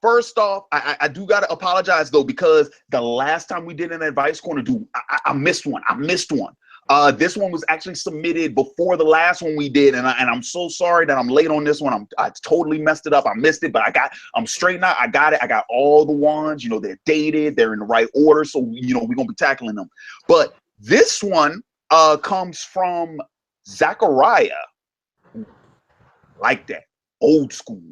first off, I do gotta apologize though, because the last time we did an Advice Corner, dude, I missed one. This one was actually submitted before the last one we did, and I'm so sorry that I'm late on this one. I totally messed it up. I missed it, but I'm straight now. I got it. I got all the ones. You know, they're dated. They're in the right order, so you know we're gonna be tackling them. But this one comes from Zachariah. Like that, old school,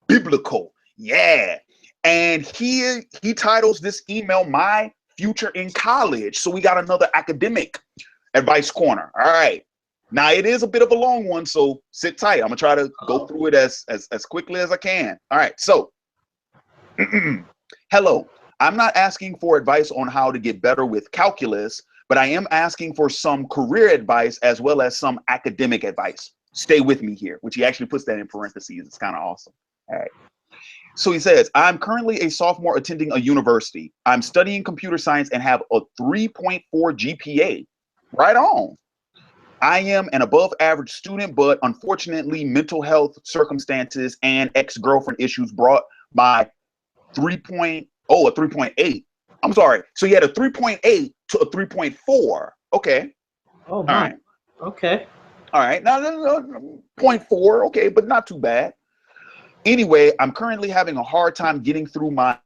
biblical, yeah. And he titles this email "My Future in College." So we got another academic Advice Corner. All right. Now it is a bit of a long one, so sit tight. I'm gonna try to go through it as quickly as I can. All right. So, hello. I'm not asking for advice on how to get better with calculus, but I am asking for some career advice as well as some academic advice. Stay with me here, which he actually puts that in parentheses. It's kind of awesome. All right. So he says, I'm currently a sophomore attending a university. I'm studying computer science and have a 3.4 GPA. Right on. I am an above average student, but unfortunately, mental health circumstances and ex-girlfriend issues brought my a 3.8. I'm sorry. So you had a 3.8 to a 3.4. Okay. Oh, my. All right. Okay. All right. Now, 0.4. Okay, but not too bad. Anyway, I'm currently having a hard time getting through my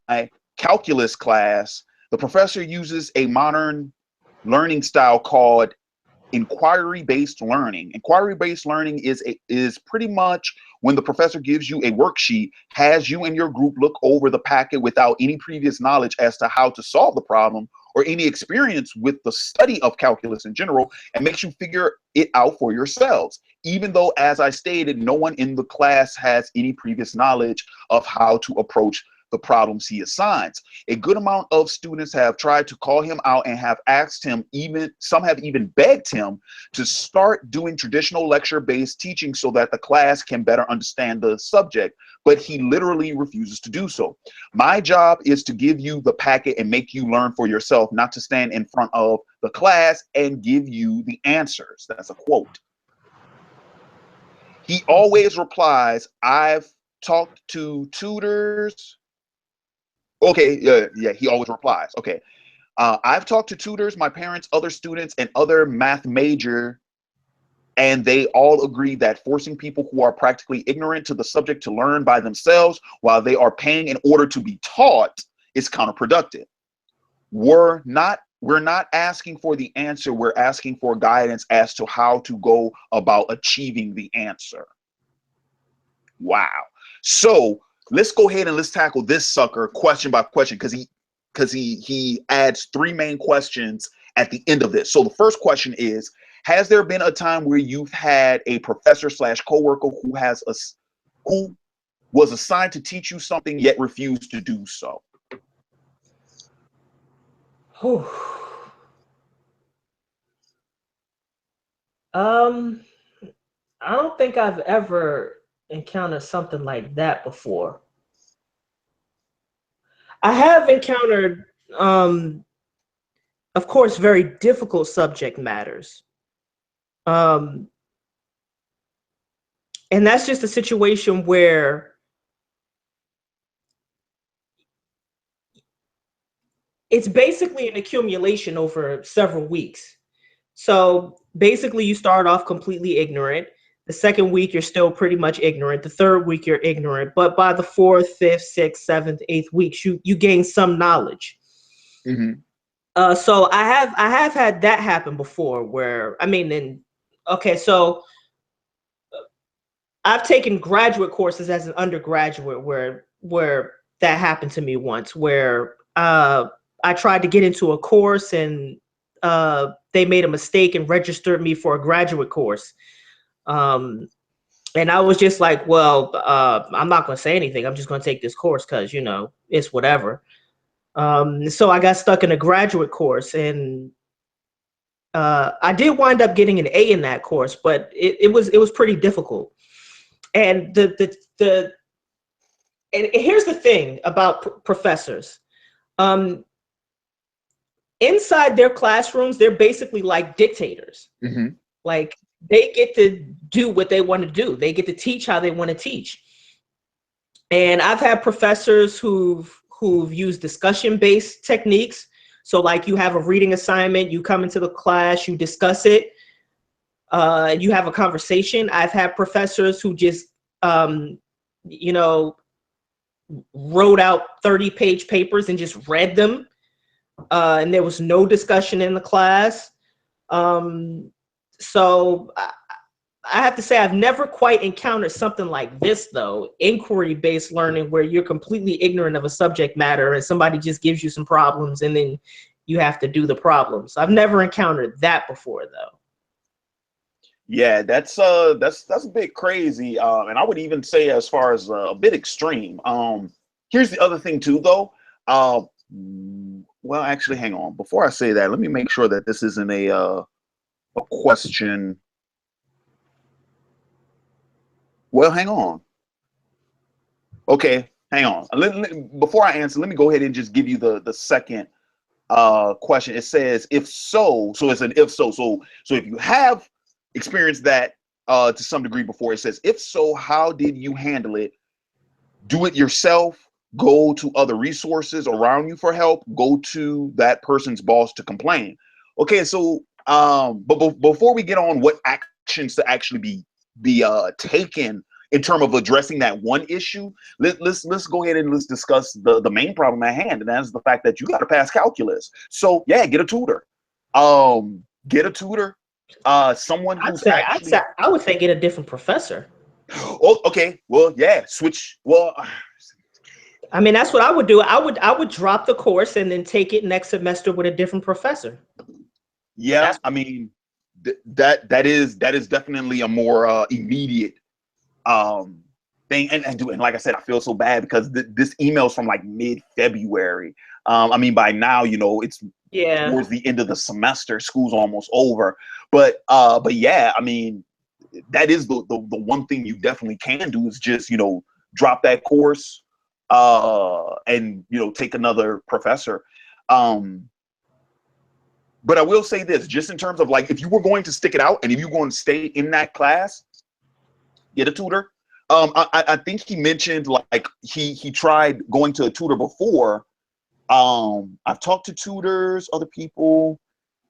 calculus class. The professor uses a modern learning style called inquiry-based learning. Inquiry-based learning is pretty much when the professor gives you a worksheet, has you and your group look over the packet without any previous knowledge as to how to solve the problem or any experience with the study of calculus in general, and makes you figure it out for yourselves, even though, as I stated, no one in the class has any previous knowledge of how to approach the problems he assigns. A good amount of students have tried to call him out and have asked him, even some have even begged him to start doing traditional lecture-based teaching so that the class can better understand the subject, but he literally refuses to do so. My job is to give you the packet and make you learn for yourself, not to stand in front of the class and give you the answers. That's a quote. He always replies, I've talked to tutors. Okay, yeah, he always replies. Okay, I've talked to tutors, my parents, other students, and other math major, and they all agree that forcing people who are practically ignorant to the subject to learn by themselves while they are paying in order to be taught is counterproductive. We're not asking for the answer, we're asking for guidance as to how to go about achieving the answer. Wow. So let's go ahead and let's tackle this sucker question by question, because he adds three main questions at the end of this. So the first question is, has there been a time where you've had a professor / coworker who was assigned to teach you something yet refused to do so? I don't think I've ever encountered something like that before. I have encountered, of course, very difficult subject matters. And that's just a situation where it's basically an accumulation over several weeks. So basically, you start off completely ignorant. The second week, you're still pretty much ignorant. The third week, you're ignorant. But by the fourth, fifth, sixth, seventh, eighth weeks, you gain some knowledge. Mm-hmm. So I have had that happen before. Where so I've taken graduate courses as an undergraduate, where that happened to me once. Where I tried to get into a course and they made a mistake and registered me for a graduate course. And I was just like, well, I'm not going to say anything. I'm just going to take this course because, it's whatever. So I got stuck in a graduate course, and I did wind up getting an A in that course, but it was pretty difficult. And and here's the thing about professors. Inside their classrooms, they're basically like dictators. Mm-hmm. Like, they get to do what they want to do. They get to teach how they want to teach. And I've had professors who've used discussion-based techniques. So like, you have a reading assignment, you come into the class, you discuss it, you have a conversation. I've had professors who just, wrote out 30-page papers and just read them. And there was no discussion in the class. So I have to say, I've never quite encountered something like this, though, inquiry-based learning, where you're completely ignorant of a subject matter and somebody just gives you some problems and then you have to do the problems. I've never encountered that before, though. Yeah, that's a bit crazy, and I would even say as far as a bit extreme. Here's the other thing too, though. Well, actually, hang on. Before I say that, let me make sure that this isn't a question. Well, hang on. Okay, hang on. Before I answer, let me go ahead and just give you the second question. It says, if so, so it's an if so. So if you have experienced that to some degree before, it says, if so, how did you handle it? Do it yourself, go to other resources around you for help, go to that person's boss to complain. Okay, so but before we get on what actions to actually be taken in terms of addressing that one issue, let's go ahead and let's discuss the main problem at hand, and that's the fact that you got to pass calculus. So yeah, get a tutor. Get a tutor. Someone I'd who's say, actually, I would say get a different professor. oh, okay, well, yeah, switch. Well, I mean, that's what I would do. I would drop the course and then take it next semester with a different professor. yeah, That's I mean, that is definitely a more immediate um thing. And like I said, I feel so bad because this email's from like mid-February. I mean, by now, you know, it's yeah. towards the end of the semester, school's almost over. But yeah, I mean, that is the one thing you definitely can do is just, you know, drop that course and, you know, take another professor. Um but I will say this, just in terms of like, if you were going to stick it out and if you're going to stay in that class, get a tutor. I think he mentioned like he tried going to a tutor before. I've talked to tutors, other people,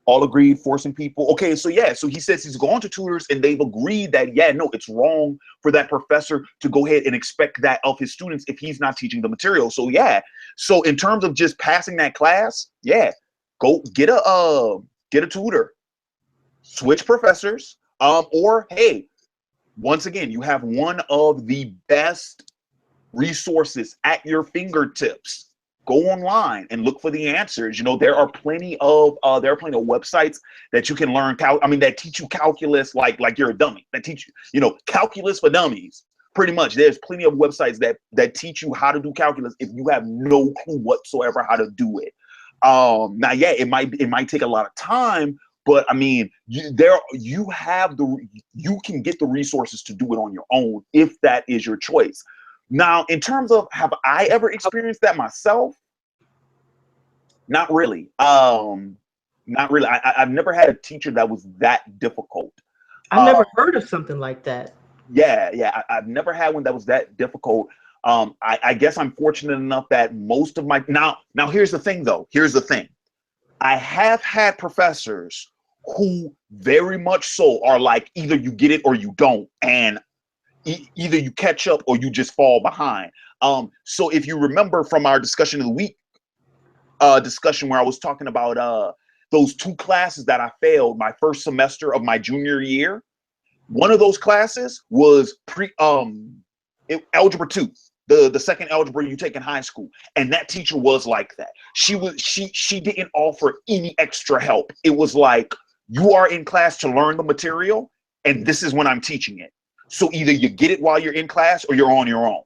all agreed, forcing people. Okay, so yeah, so he says he's gone to tutors and they've agreed that, yeah, no, it's wrong for that professor to go ahead and expect that of his students if he's not teaching the material. So yeah, so in terms of just passing that class, yeah, go get a tutor, switch professors, or hey, once again, you have one of the best resources at your fingertips. Go online and look for the answers. You know, there are plenty of websites that you can learn that teach you calculus like you're a dummy. That teach you, you know, calculus for dummies. Pretty much, there's plenty of websites that teach you how to do calculus if you have no clue whatsoever how to do it. Now, yeah, it might take a lot of time, but I mean, you can get the resources to do it on your own if that is your choice. Now, in terms of have I ever experienced that myself? Not really. Not really. I've never had a teacher that was that difficult. I Uh, never heard of something like that. yeah. I've never had one that was that difficult. I guess I'm fortunate enough that most of my now here's the thing though. Here's the thing. I have had professors who very much so are like either you get it or you don't, and either you catch up or you just fall behind. So if you remember from our discussion of the week, discussion where I was talking about those two classes that I failed my first semester of my junior year, one of those classes was algebra 2, the second algebra you take in high school, and that teacher was like that. She didn't offer any extra help. It was like, you are in class to learn the material, and this is when I'm teaching it. So either you get it while you're in class or you're on your own.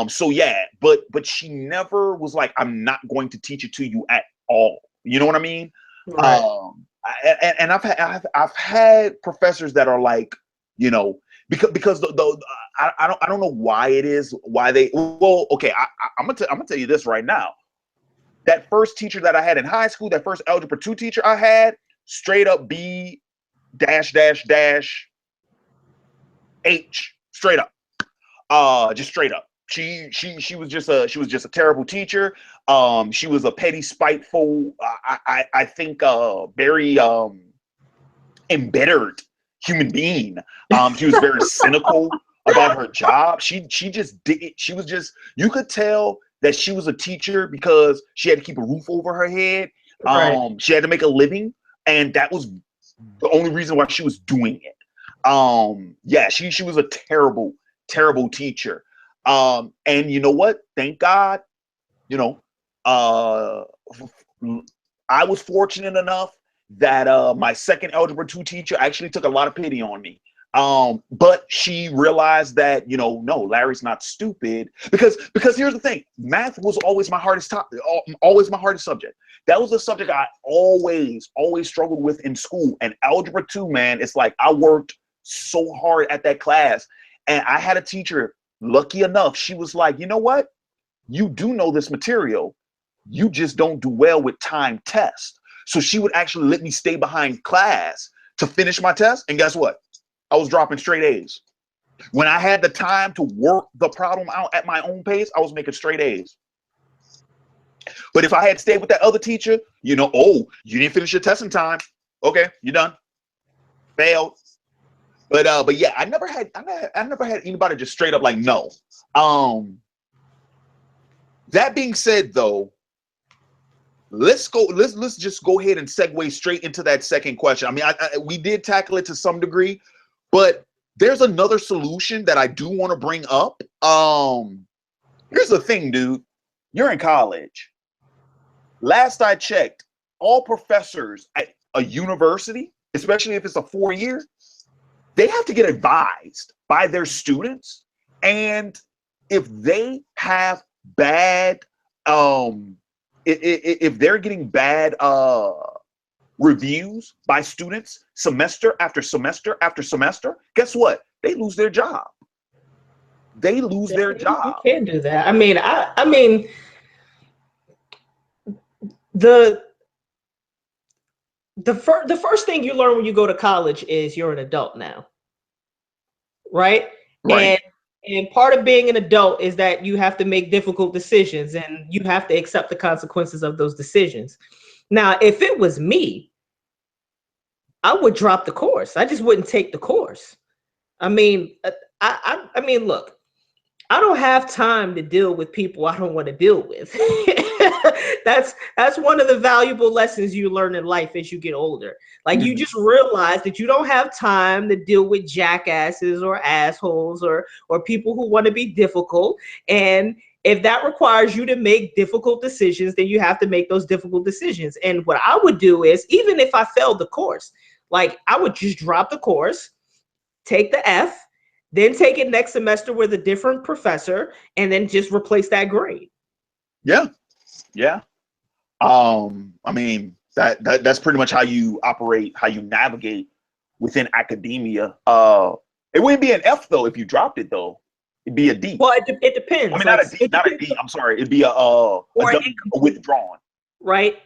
So yeah, but she never was like, I'm not going to teach it to you at all. You know what I mean? Right. And I've had professors that are like, you know, because I don't know why it is why they well okay I'm gonna tell you this right now. That first teacher that I had in high school, that first algebra 2 teacher I had, straight up B dash dash dash H, straight up, just straight up. She was just a terrible teacher. She was a petty, spiteful, I think very embittered human being. She was very cynical about her job. She just did. She was just, you could tell that she was a teacher because she had to keep a roof over her head. Right. She had to make a living, and that was the only reason why she was doing it. Yeah, she was a terrible teacher. And you know what? Thank God, you know, uh, I was fortunate enough that my second algebra 2 teacher actually took a lot of pity on me. But she realized that, you know, no, Larry's not stupid, because here's the thing, math was always my hardest always my hardest subject. That was a subject I always struggled with in school. And algebra 2, man, it's like I worked so hard at that class, and I had a teacher, lucky enough, she was like, you know what? You do know this material. You just don't do well with timed tests. So she would actually let me stay behind class to finish my test. And guess what? I was dropping straight A's. When I had the time to work the problem out at my own pace, I was making straight A's. But if I had stayed with that other teacher, you know, oh, you didn't finish your test in time. Okay, you're done. Failed. But yeah, I never had anybody just straight up like no. That being said, though, let's go. Let's just go ahead and segue straight into that second question. I mean, we did tackle it to some degree, but there's another solution that I do want to bring up. Here's the thing, dude. You're in college. Last I checked, all professors at a university, especially if it's a 4-year, they have to get advised by their students. And if they have bad, if they're getting bad reviews by students semester after semester after semester, guess what? They lose their job. They lose their job. You can't do that. I mean, the first thing you learn when you go to college is you're an adult now, right? Right. And part of being an adult is that you have to make difficult decisions and you have to accept the consequences of those decisions. Now, if it was me, I would drop the course. I just wouldn't take the course. I mean, I mean, look, I don't have time to deal with people I don't want to deal with. That's one of the valuable lessons you learn in life as you get older. Like you just realize that you don't have time to deal with jackasses or assholes or people who want to be difficult. And if that requires you to make difficult decisions, then you have to make those difficult decisions. And what I would do is, even if I failed the course, like I would just drop the course, take the F, then take it next semester with a different professor, and then just replace that grade. Yeah. Yeah. I mean, that's pretty much how you operate, how you navigate within academia. It wouldn't be an F though if you dropped it though. It'd be a D. Well, it depends. I mean, Like, not a D. I'm sorry. It'd be a withdrawn. Right.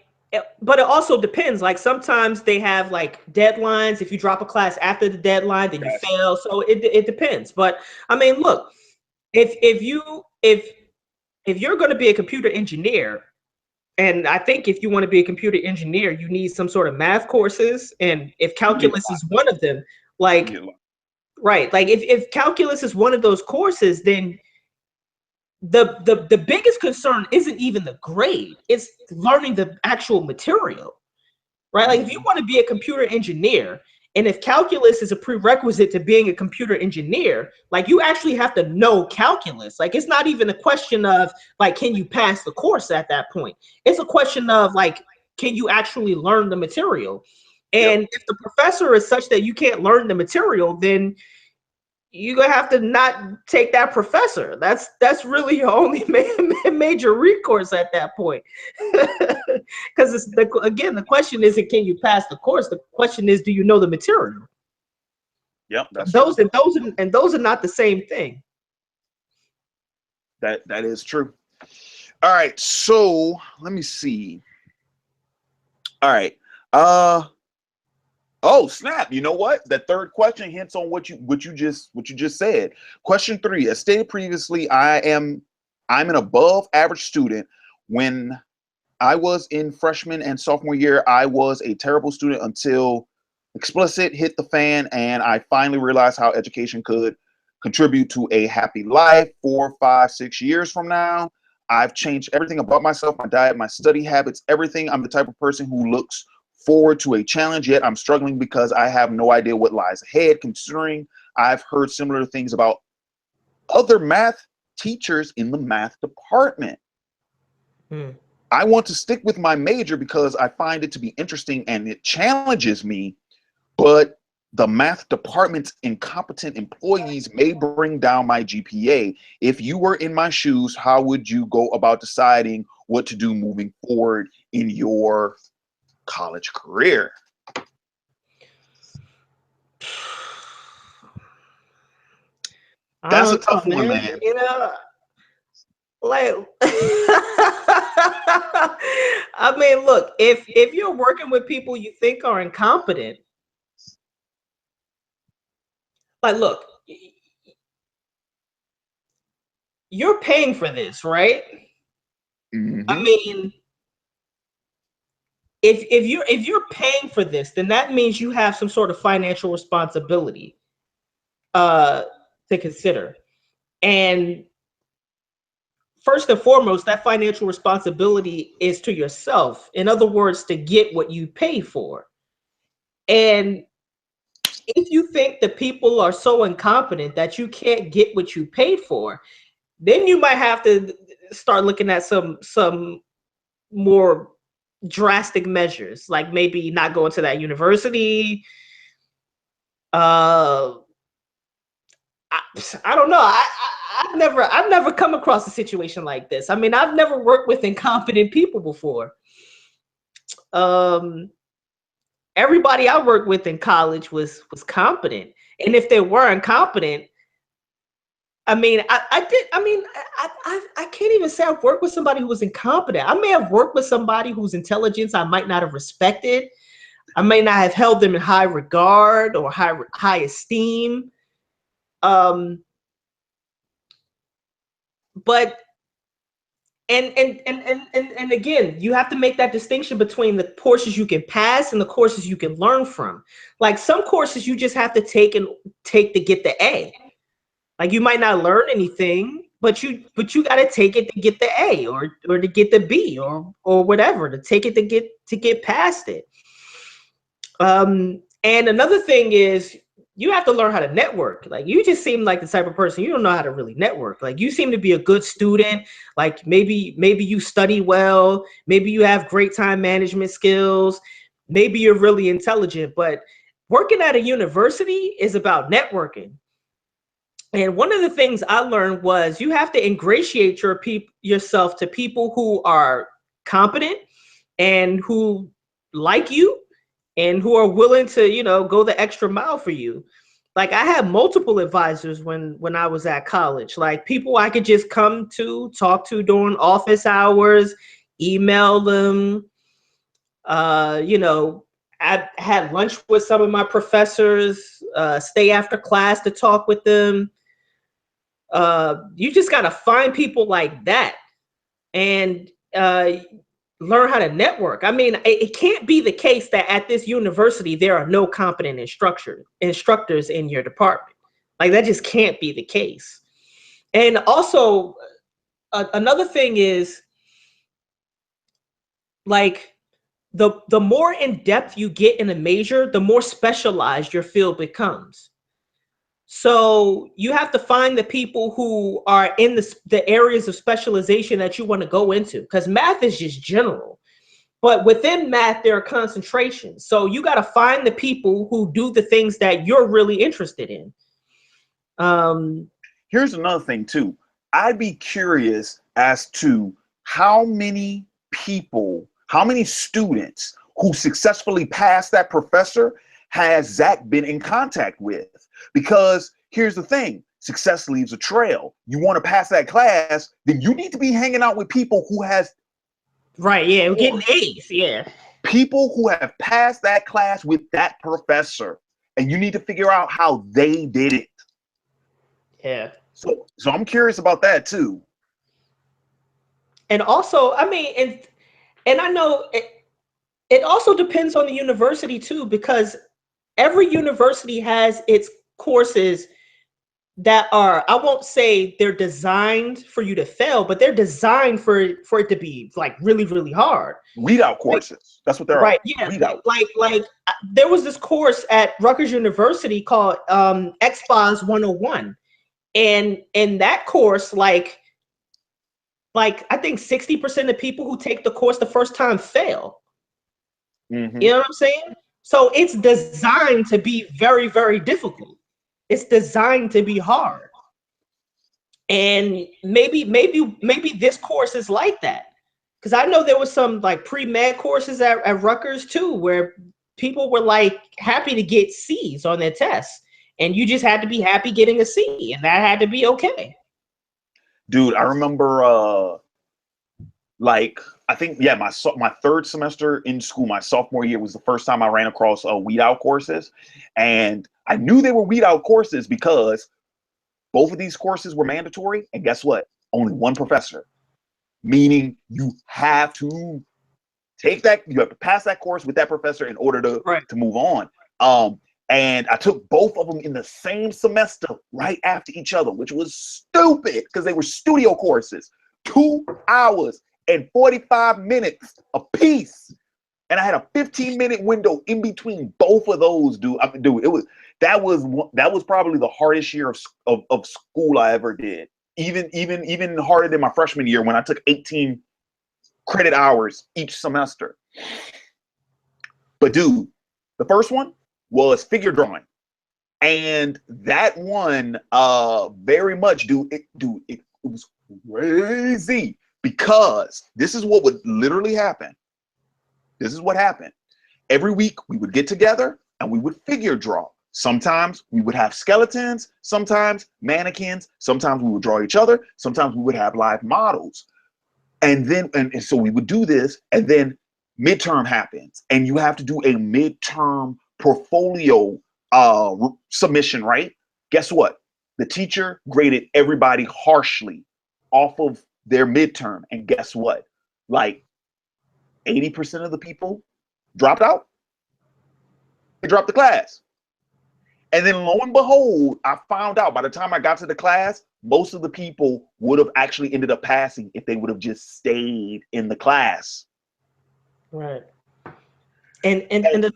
But it also depends. Like sometimes they have like deadlines. If you drop a class after the deadline, then you fail. So it depends. But I mean, look, if you're going to be a computer engineer, and I think if you want to be a computer engineer, you need some sort of math courses. And if calculus is one of them, like, right, like if calculus is one of those courses, then the biggest concern isn't even the grade, it's learning the actual material, right? Like if you want to be a computer engineer, and if calculus is a prerequisite to being a computer engineer, like you actually have to know calculus. Like it's not even a question of like, can you pass the course at that point? It's a question of like, can you actually learn the material? And if the professor is such that you can't learn the material, then you're gonna have to not take that professor. That's really your only major recourse at that point. Because it's again, the question isn't can you pass the course. The question is, do you know the material? Yep, that's those true. and those are not the same thing. That is true. All right, so let me see. All right. Oh snap! You know what? That third question hints on what you just said. Question 3: as stated previously, I'm an above average student. When I was in freshman and sophomore year, I was a terrible student until explicit hit the fan, and I finally realized how education could contribute to a happy life. 4, 5, 6 years from now, I've changed everything about myself, my diet, my study habits, everything. I'm the type of person who looks forward to a challenge, yet I'm struggling because I have no idea what lies ahead, considering I've heard similar things about other math teachers in the math department. I want to stick with my major because I find it to be interesting and it challenges me, but the math department's incompetent employees may bring down my GPA. If you were in my shoes, how would you go about deciding what to do moving forward in your college career? That's a tough one, man. You know, like I mean, look, if you're working with people you think are incompetent, like look, you're paying for this, right? I mean, if you're paying for this, then that means you have some sort of financial responsibility to consider. And first and foremost, that financial responsibility is to yourself. In other words, to get what you pay for. And if you think that people are so incompetent that you can't get what you paid for, then you might have to start looking at some more drastic measures, like maybe not going to that university. I don't know. I've never come across a situation like this. I mean, I've never worked with incompetent people before. Everybody I worked with in college was competent, and if they were incompetent, I mean, I can't even say I've worked with somebody who was incompetent. I may have worked with somebody whose intelligence I might not have respected. I may not have held them in high regard or high esteem. But and again, you have to make that distinction between the courses you can pass and the courses you can learn from. Like some courses you just have to take to get the A. Like you might not learn anything, but you got to take it to get the A or to get the B or whatever, to take it to get past it. And another thing is you have to learn how to network. Like you just seem like the type of person, you don't know how to really network. Like you seem to be a good student. Like maybe you study well, maybe you have great time management skills, maybe you're really intelligent, but working at a university is about networking. And one of the things I learned was you have to ingratiate yourself to people who are competent and who like you and who are willing to, go the extra mile for you. Like I had multiple advisors when I was at college, like people I could just come to talk to during office hours, email them. I had lunch with some of my professors, stay after class to talk with them. You just got to find people like that and learn how to network. I mean, it can't be the case that at this university there are no competent instructors in your department. Like that just can't be the case. And also, another thing is like the more in depth you get in a major, the more specialized your field becomes. So you have to find the people who are in the areas of specialization that you want to go into, because math is just general. But within math, there are concentrations. So you got to find the people who do the things that you're really interested in. Here's another thing too. I'd be curious as to how many students who successfully passed that professor has Zach been in contact with? Because here's the thing, success leaves a trail. You want to pass that class, then you need to be hanging out with people who has right, yeah, getting A's, yeah. People who have passed that class with that professor, and you need to figure out how they did it. Yeah. So I'm curious about that too. And also, I mean, and I know it also depends on the university too, because every university has its courses that are, I won't say they're designed for you to fail, but they're designed for it to be like really, really hard. Readout courses. That's what they're right. Yeah. Readout. Like there was this course at Rutgers University called XPOS 101. And in that course, like I think 60% of people who take the course the first time fail. Mm-hmm. You know what I'm saying? So it's designed to be very, very difficult. It's designed to be hard. And maybe this course is like that. Because I know there was some like pre-med courses at Rutgers too, where people were like happy to get C's on their tests. And you just had to be happy getting a C, and that had to be okay. Dude, I remember I think, yeah, my third semester in school, my sophomore year, was the first time I ran across weed out courses. And I knew they were weed out courses because both of these courses were mandatory. And guess what? Only one professor, meaning you have to pass that course with that professor in order to move on. And I took both of them in the same semester right after each other, which was stupid because they were studio courses. 2 hours and 45 minutes apiece. And I had a 15-minute window in between both of those, dude. I mean, dude, that was probably the hardest year of school I ever did. Even harder than my freshman year when I took 18 credit hours each semester. But dude, the first one was figure drawing. And that one very much, dude, it was crazy because this is what would literally happen. This is what happened. Every week we would get together and we would figure draw. Sometimes we would have skeletons, sometimes mannequins, sometimes we would draw each other, sometimes we would have live models. And then, and so we would do this, and then midterm happens, and you have to do a midterm portfolio submission, right? Guess what? The teacher graded everybody harshly off of their midterm, and guess what? Like 80% of the people dropped out. They dropped the class. And then lo and behold, I found out by the time I got to the class, most of the people would have actually ended up passing if they would have just stayed in the class. Right. And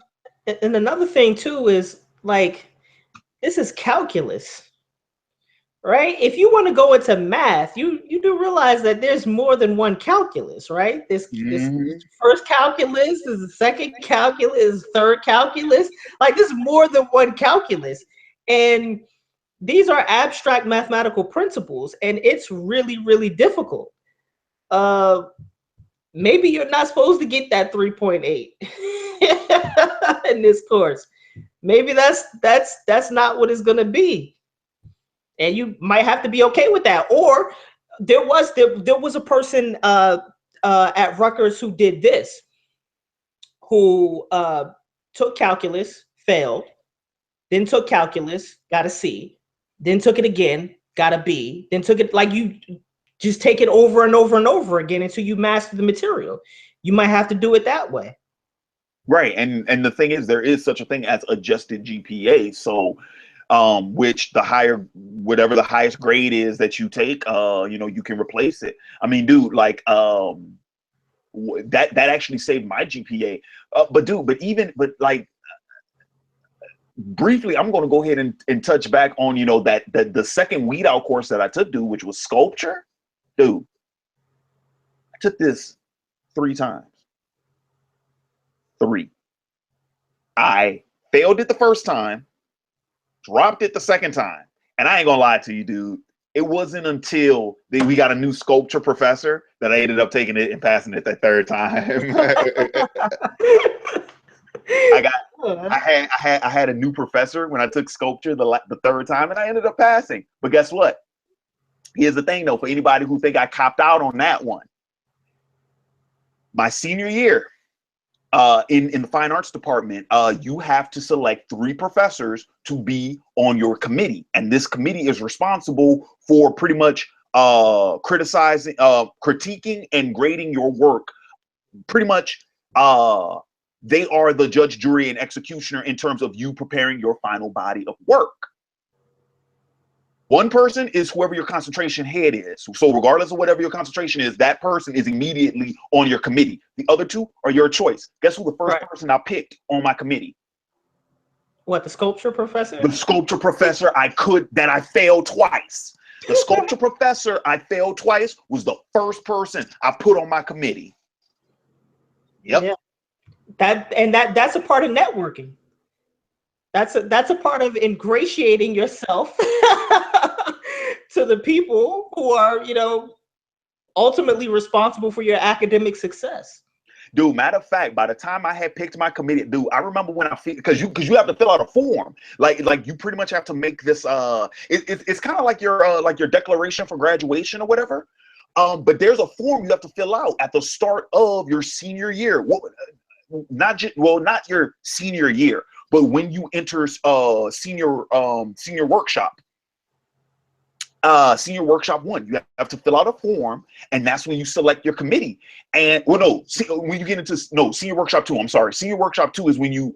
another thing too is like, this is calculus, right? If you want to go into math, you do realize that there's more than one calculus, right? This first calculus, there's the second calculus, third calculus. Like, there's more than one calculus. And these are abstract mathematical principles, and it's really, really difficult. Maybe you're not supposed to get that 3.8 in this course. Maybe that's not what it's going to be. And you might have to be okay with that. Or there was a person at Rutgers who did this, who took calculus, failed, then took calculus, got a C, then took it again, got a B, then took it, like, you just take it over and over and over again until you master the material. You might have to do it that way. Right. And the thing is, there is such a thing as adjusted GPA. So which the higher, whatever the highest grade is that you take, you can replace it. I mean, dude, like that actually saved my GPA. But like briefly, I'm going to go ahead and touch back on, that the second weed out course that I took, dude, which was sculpture. Dude, I took this 3 times. 3. I failed it the first time, dropped it the second time. And I ain't gonna lie to you, dude. It wasn't until we got a new sculpture professor that I ended up taking it and passing it that third time. I had a new professor when I took sculpture the third time, and I ended up passing. But guess what? Here's the thing, though, for anybody who think I copped out on that one. My senior year, in the fine arts department, you have to select 3 professors to be on your committee, and this committee is responsible for pretty much critiquing and grading your work. Pretty much, they are the judge, jury, and executioner in terms of you preparing your final body of work. One person is whoever your concentration head is. So regardless of whatever your concentration is, that person is immediately on your committee. The other 2 are your choice. Guess who the first person I picked on my committee? What, the sculpture professor? The sculpture professor that I failed twice. The sculpture professor I failed twice was the first person I put on my committee. Yep. Yeah. That's a part of networking. That's a part of ingratiating yourself to the people who are, ultimately responsible for your academic success. Dude, matter of fact, by the time I had picked my committee, dude, I remember when because you have to fill out a form. Like you pretty much have to make this it's kind of like your declaration for graduation or whatever. But there's a form you have to fill out at the start of your senior year. Not your senior year, but when you enter senior workshop. Senior workshop 1, you have to fill out a form, and that's when you select your committee. And when you get into senior workshop 2, I'm sorry, senior workshop 2 is when you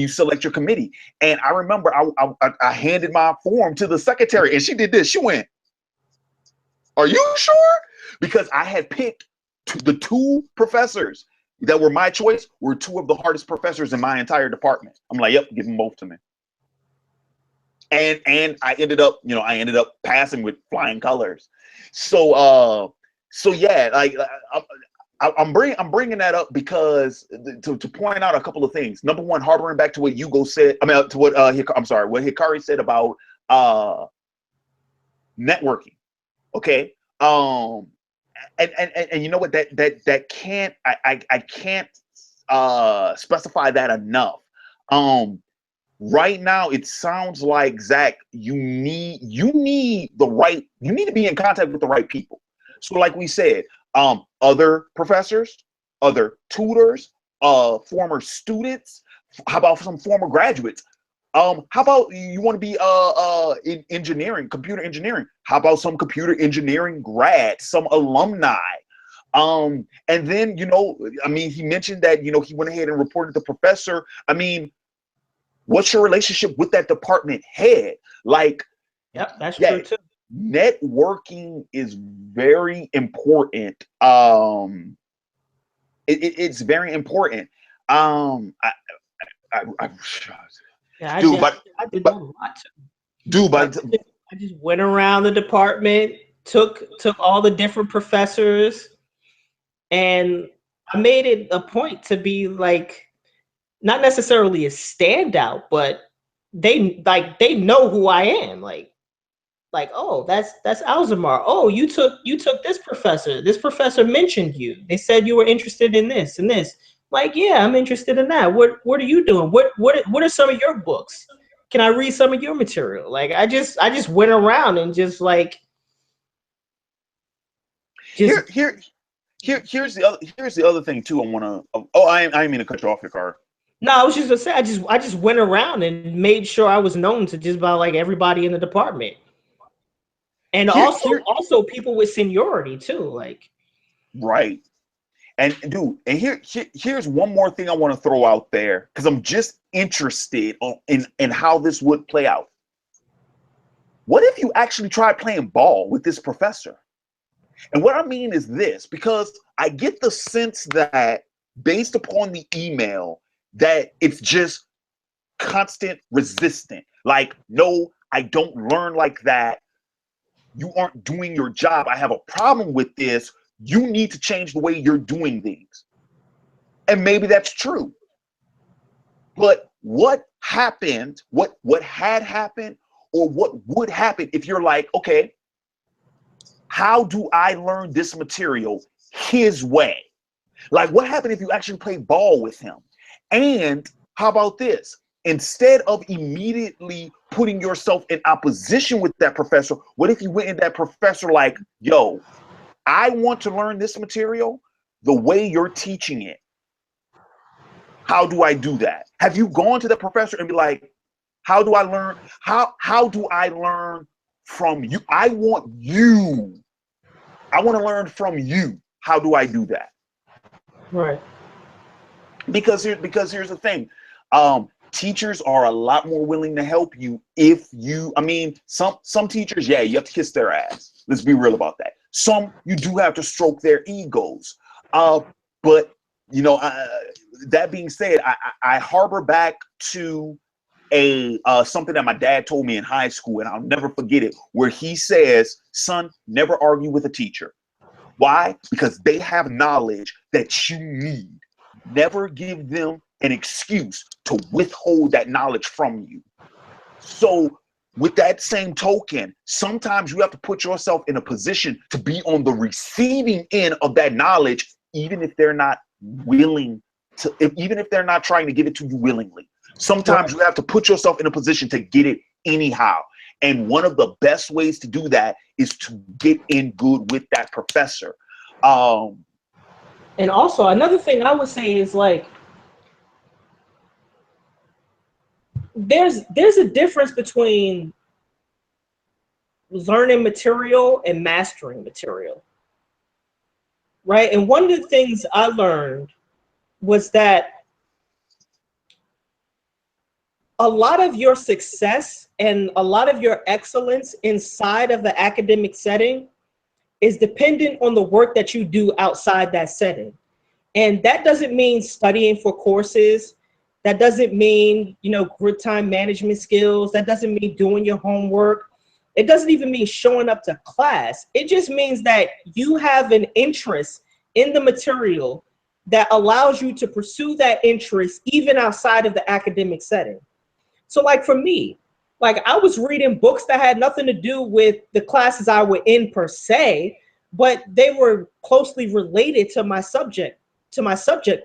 select your committee. And I remember I handed my form to the secretary, and she did this. She went, "Are you sure?" because I had picked the two professors that were my choice were two of the hardest professors in my entire department. I'm like, yep, give them both to me. And I ended up, passing with flying colors. So yeah, like I'm bringing that up because to point out a couple of things. Number one, harboring back to what Hugo said. I mean, to what what Hikari said about networking. Okay. And you know what, that can't, I can't specify that enough. Right now it sounds like, Zach, you need to be in contact with the right people. So like we said, other professors, other tutors, former students, how about some former graduates? How about you want to be in engineering, computer engineering? How about some computer engineering grads, some alumni? And then, I mean, he mentioned that, he went ahead and reported the professor. I mean, what's your relationship with that department head? Like, yep, that's true too. Networking is very important. It's very important. Yeah, I did that a lot too. Dude, but I just went around the department, took all the different professors, and I made it a point to be like, not necessarily a standout, but they know who I am. Like, oh, that's Alzamar. Oh, you took this professor. This professor mentioned you. They said you were interested in this and this. Like, yeah, I'm interested in that. What are you doing? What are some of your books? Can I read some of your material? Like, I just went around and just like here's the other thing too. I want to. Oh, I didn't mean to cut you off, your car. No, I was just gonna say I just went around and made sure I was known to just about like everybody in the department, and also people with seniority too, like. Right. And dude, and here's one more thing I want to throw out there, because I'm just interested in how this would play out. What if you actually tried playing ball with this professor? And what I mean is this, because I get the sense that based upon the email, that it's just constant resistant. Like, no, I don't learn like that. You aren't doing your job. I have a problem with this. You need to change the way you're doing things. And maybe that's true. But what happened, what had happened, or what would happen if you're like, okay, how do I learn this material his way? Like, what happened if you actually played ball with him? And how about this? Instead of immediately putting yourself in opposition with that professor, what if you went in that professor like, yo, I want to learn this material the way you're teaching it. How do I do that? Have you gone to the professor and be like, how do I learn? How do I learn from you? I want to learn from you. How do I do that? Right. Because here's the thing. Teachers are a lot more willing to help you if you, I mean, some teachers, yeah, you have to kiss their ass. Let's be real about that. Some, you do have to stroke their egos. But, that being said, I harbor back to something that my dad told me in high school, and I'll never forget it, where he says, son, never argue with a teacher. Why? Because they have knowledge that you need. Never give them an excuse to withhold that knowledge from you. So with that same token, sometimes you have to put yourself in a position to be on the receiving end of that knowledge, even if they're not willing to, even if they're not trying to give it to you willingly. Sometimes you have to put yourself in a position to get it anyhow. And one of the best ways to do that is to get in good with that professor. And also another thing I would say is like, there's a difference between learning material and mastering material, right? And one of the things I learned was that a lot of your success and a lot of your excellence inside of the academic setting is dependent on the work that you do outside that setting. And that doesn't mean studying for courses. That doesn't mean, grid time management skills. That doesn't mean doing your homework. It doesn't even mean showing up to class. It just means that you have an interest in the material that allows you to pursue that interest even outside of the academic setting. So like for me, like I was reading books that had nothing to do with the classes I were in per se, but they were closely related to my subject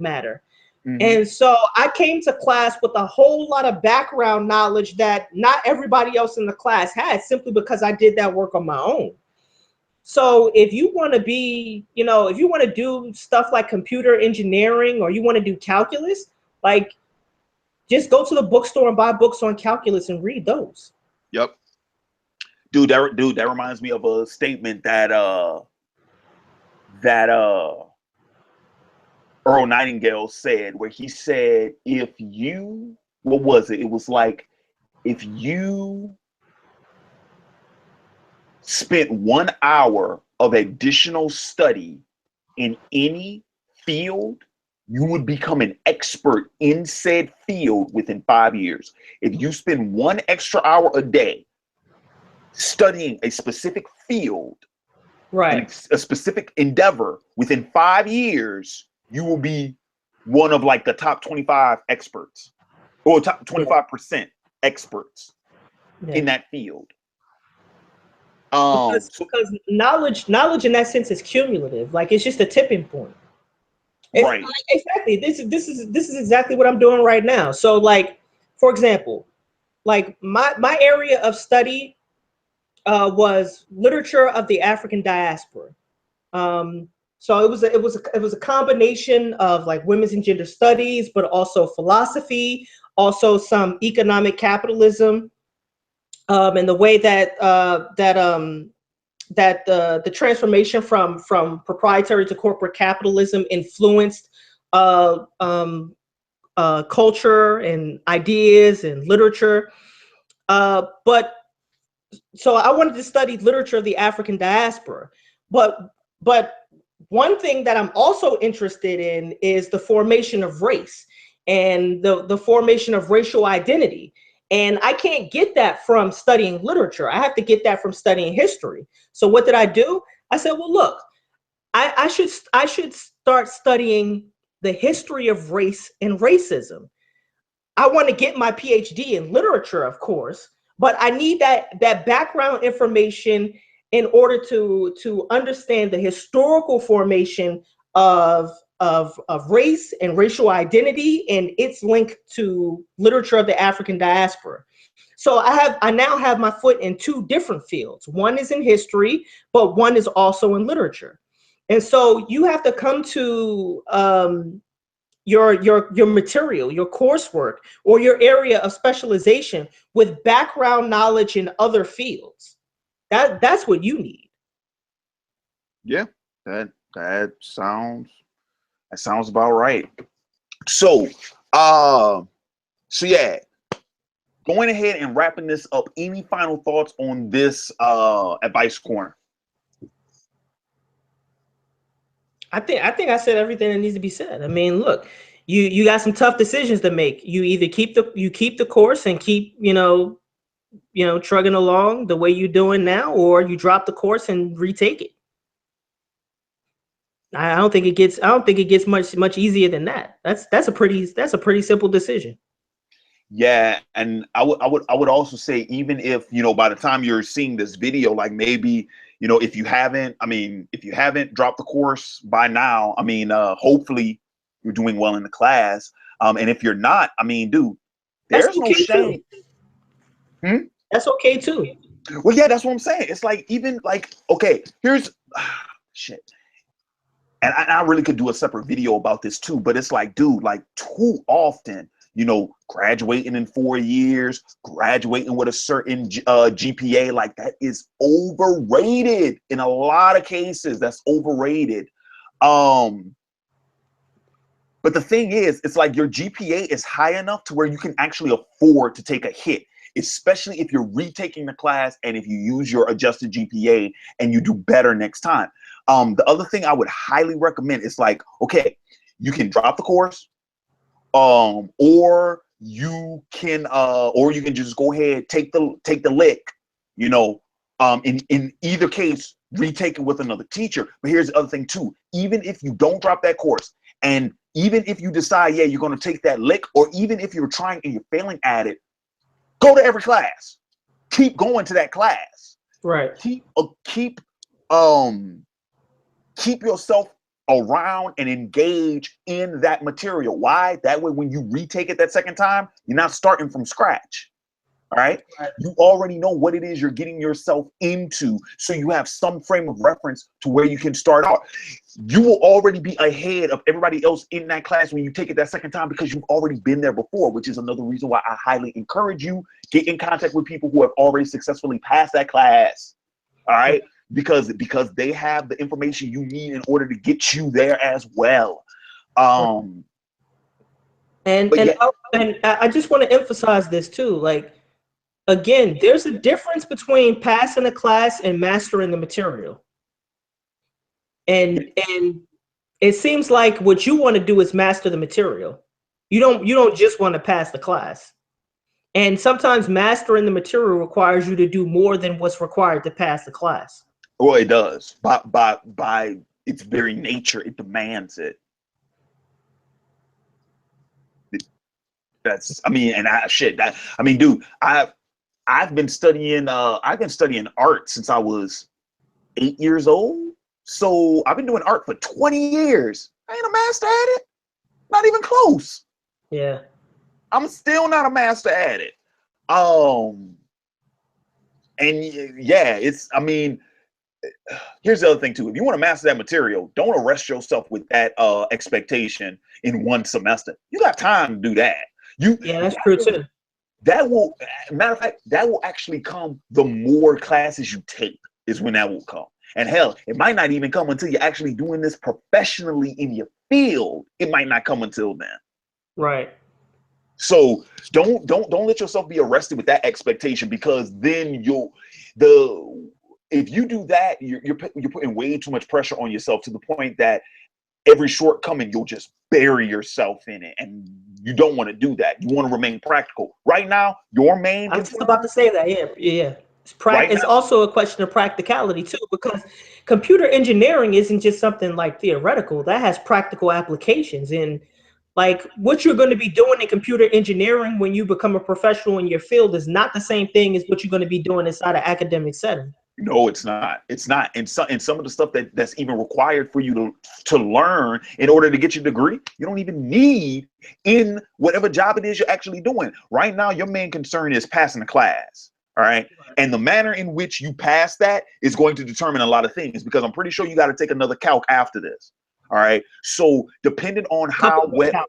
matter. Mm-hmm. And so I came to class with a whole lot of background knowledge that not everybody else in the class had, simply because I did that work on my own. So if you want to be, if you want to do stuff like computer engineering, or you want to do calculus, like just go to the bookstore and buy books on calculus and read those. Yep. Dude, that reminds me of a statement that Earl Nightingale said, where he said, if you, what was it? It was like, if you spent 1 hour of additional study in any field, you would become an expert in said field within 5 years. If you spend 1 extra hour a day studying a specific field, right, a specific endeavor, within 5 years, you will be one of like the top 25 experts, or top 25% experts in that field. Because knowledge in that sense is cumulative. Like it's just a tipping point. Right. Exactly. This is exactly what I'm doing right now. So like, for example, like my area of study was literature of the African diaspora. So it was a combination of like women's and gender studies, but also philosophy, also some economic capitalism, and the way that the transformation from proprietary to corporate capitalism influenced culture and ideas and literature. But so I wanted to study literature of the African diaspora. But one thing that I'm also interested in is the formation of race and the formation of racial identity. And I can't get that from studying literature. I have to get that from studying history. So what did I do? I said, well, look, I should start studying the history of race and racism. I want to get my PhD in literature, of course, but I need that background information in order to understand the historical formation of race and racial identity and its link to literature of the African diaspora. So I now have my foot in two different fields. One is in history, but one is also in literature. And so you have to come to your material, your coursework, or your area of specialization with background knowledge in other fields. That's what you need. Yeah, that sounds about right. So yeah, going ahead and wrapping this up, any final thoughts on this advice corner? I think I said everything that needs to be said. I mean, look, you got some tough decisions to make. You either keep the course and keep trugging along the way you're doing now, or you drop the course and retake it. I don't think it gets much easier than that. That's a pretty simple decision. Yeah, and I would also say, even if, by the time you're seeing this video, like maybe, if you haven't dropped the course by now, hopefully you're doing well in the class. And if you're not, dude, there's no shame. That's okay too. Well, yeah, that's what I'm saying. It's like, even like, okay, here's shit. And I really could do a separate video about this too, but it's like, dude, like too often, graduating in 4 years, graduating with a certain GPA, like that is overrated. In a lot of cases, that's overrated. But the thing is, it's like your GPA is high enough to where you can actually afford to take a hit. especially if you're retaking the class and if you use your adjusted GPA and you do better next time. The other thing I would highly recommend is like, okay, you can drop the course, or you can just go ahead, take the lick, you know. In either case, retake it with another teacher. But here's the other thing too. Even if you don't drop that course, and even if you decide, yeah, you're going to take that lick, or even if you're trying and you're failing at it, go to every class. Keep going to that class. Right. Keep yourself around and engage in that material. Why? That way, when you retake it that second time, you're not starting from scratch. All right. You already know what it is you're getting yourself into. So you have some frame of reference to where you can start out. You will already be ahead of everybody else in that class when you take it that second time, because you've already been there before, which is another reason why I highly encourage you, get in contact with people who have already successfully passed that class. All right. Because they have the information you need in order to get you there as well. And I just want to emphasize this too. Like, again, there's a difference between passing a class and mastering the material. And it seems like what you want to do is master the material. You don't just want to pass the class. And sometimes mastering the material requires you to do more than what's required to pass the class. Well, it does. By its very nature, it demands it. That's, I mean, and dude, I've been studying art since I was 8 years old. So I've been doing art for 20 years. I ain't a master at it. Not even close. Yeah. I'm still not a master at it. And yeah, here's the other thing too. If you want to master that material, don't arrest yourself with that expectation in one semester. You got time to do that. That's true too. That will, matter of fact, that will actually come the more classes you take, is when that will come. And hell, it might not even come until you're actually doing this professionally in your field. It might not come until then. Right. So don't let yourself be arrested with that expectation, because then if you do that, you're putting way too much pressure on yourself, to the point that every shortcoming, you'll just bury yourself in it, and you don't want to do that. You want to remain practical. Right now, your main I was just about to say that. Yeah. It's also a question of practicality too, because computer engineering isn't just something like theoretical. That has practical applications. And like, what you're going to be doing in computer engineering when you become a professional in your field is not the same thing as what you're going to be doing inside an academic setting. No, it's not. It's not. And some of the stuff that's even required for you to learn in order to get your degree, you don't even need in whatever job it is you're actually doing. Right now, your main concern is passing the class. All right. And the manner in which you pass that is going to determine a lot of things, because I'm pretty sure you got to take another calc after this. All right. So depending on how well.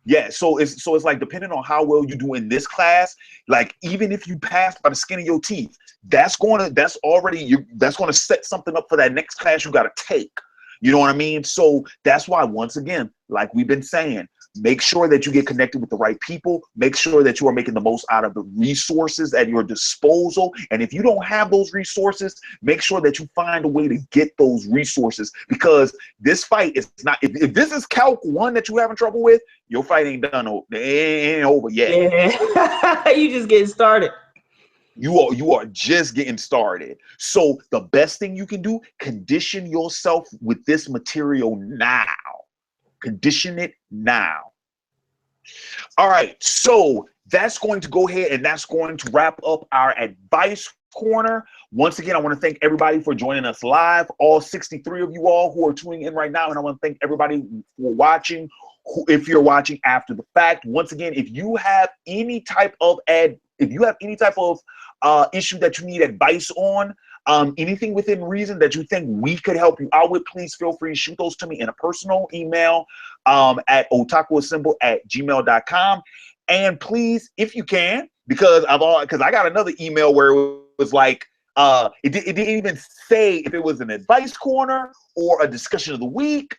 Yeah, so it's like, depending on how well you do in this class, like, even if you pass by the skin of your teeth, that's going to set something up for that next class you got to take. You know what I mean? So that's why, once again, like we've been saying, make sure that you get connected with the right people. Make sure that you are making the most out of the resources at your disposal. And if you don't have those resources, make sure that you find a way to get those resources, because this fight is not, if this is Calc 1 that you're having trouble with, your fight ain't done. It ain't over yet. Yeah. You just getting started. You are just getting started. So the best thing you can do, condition yourself with this material now. Condition it now. All right, so that's going to go ahead, and that's going to wrap up our advice corner. Once again, I want to thank everybody for joining us live, all 63 of you all who are tuning in right now, and I want to thank everybody for watching. If you're watching after the fact, once again, if you have any type of issue that you need advice on, anything within reason that you think we could help you out with, please feel free to shoot those to me in a personal email at otakuassemble@gmail.com. And please, if you can, because I got another email where it was like, it didn't even say if it was an advice corner or a discussion of the week.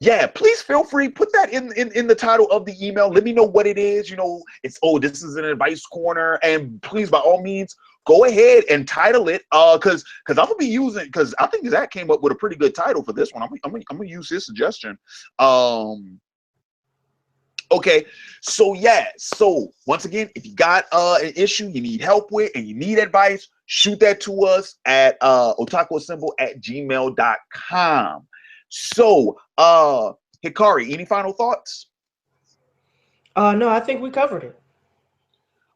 yeah, please feel free, put that in the title of the email. Let me know what it is. You know, it's, oh, this is an advice corner, and please, by all means, go ahead and title it, because I'm gonna be using, because I think Zach came up with a pretty good title for this one. I'm gonna use his suggestion. Okay, so yeah, so once again, if you got an issue you need help with and you need advice, shoot that to us at otakuassemble@gmail.com. So Hikari, any final thoughts? No, I think we covered it.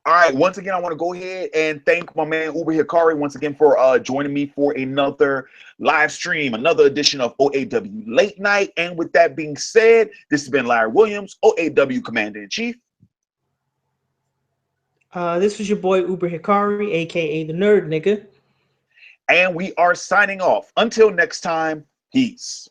All right, once again, I want to go ahead and thank my man Uber Hikari once again for joining me for another live stream, another edition of OAW Late Night. And with that being said, this has been Larry Williams, OAW Commander-in-Chief. This was your boy Uber Hikari, aka the Nerd Nigga. And we are signing off. Until next time, peace.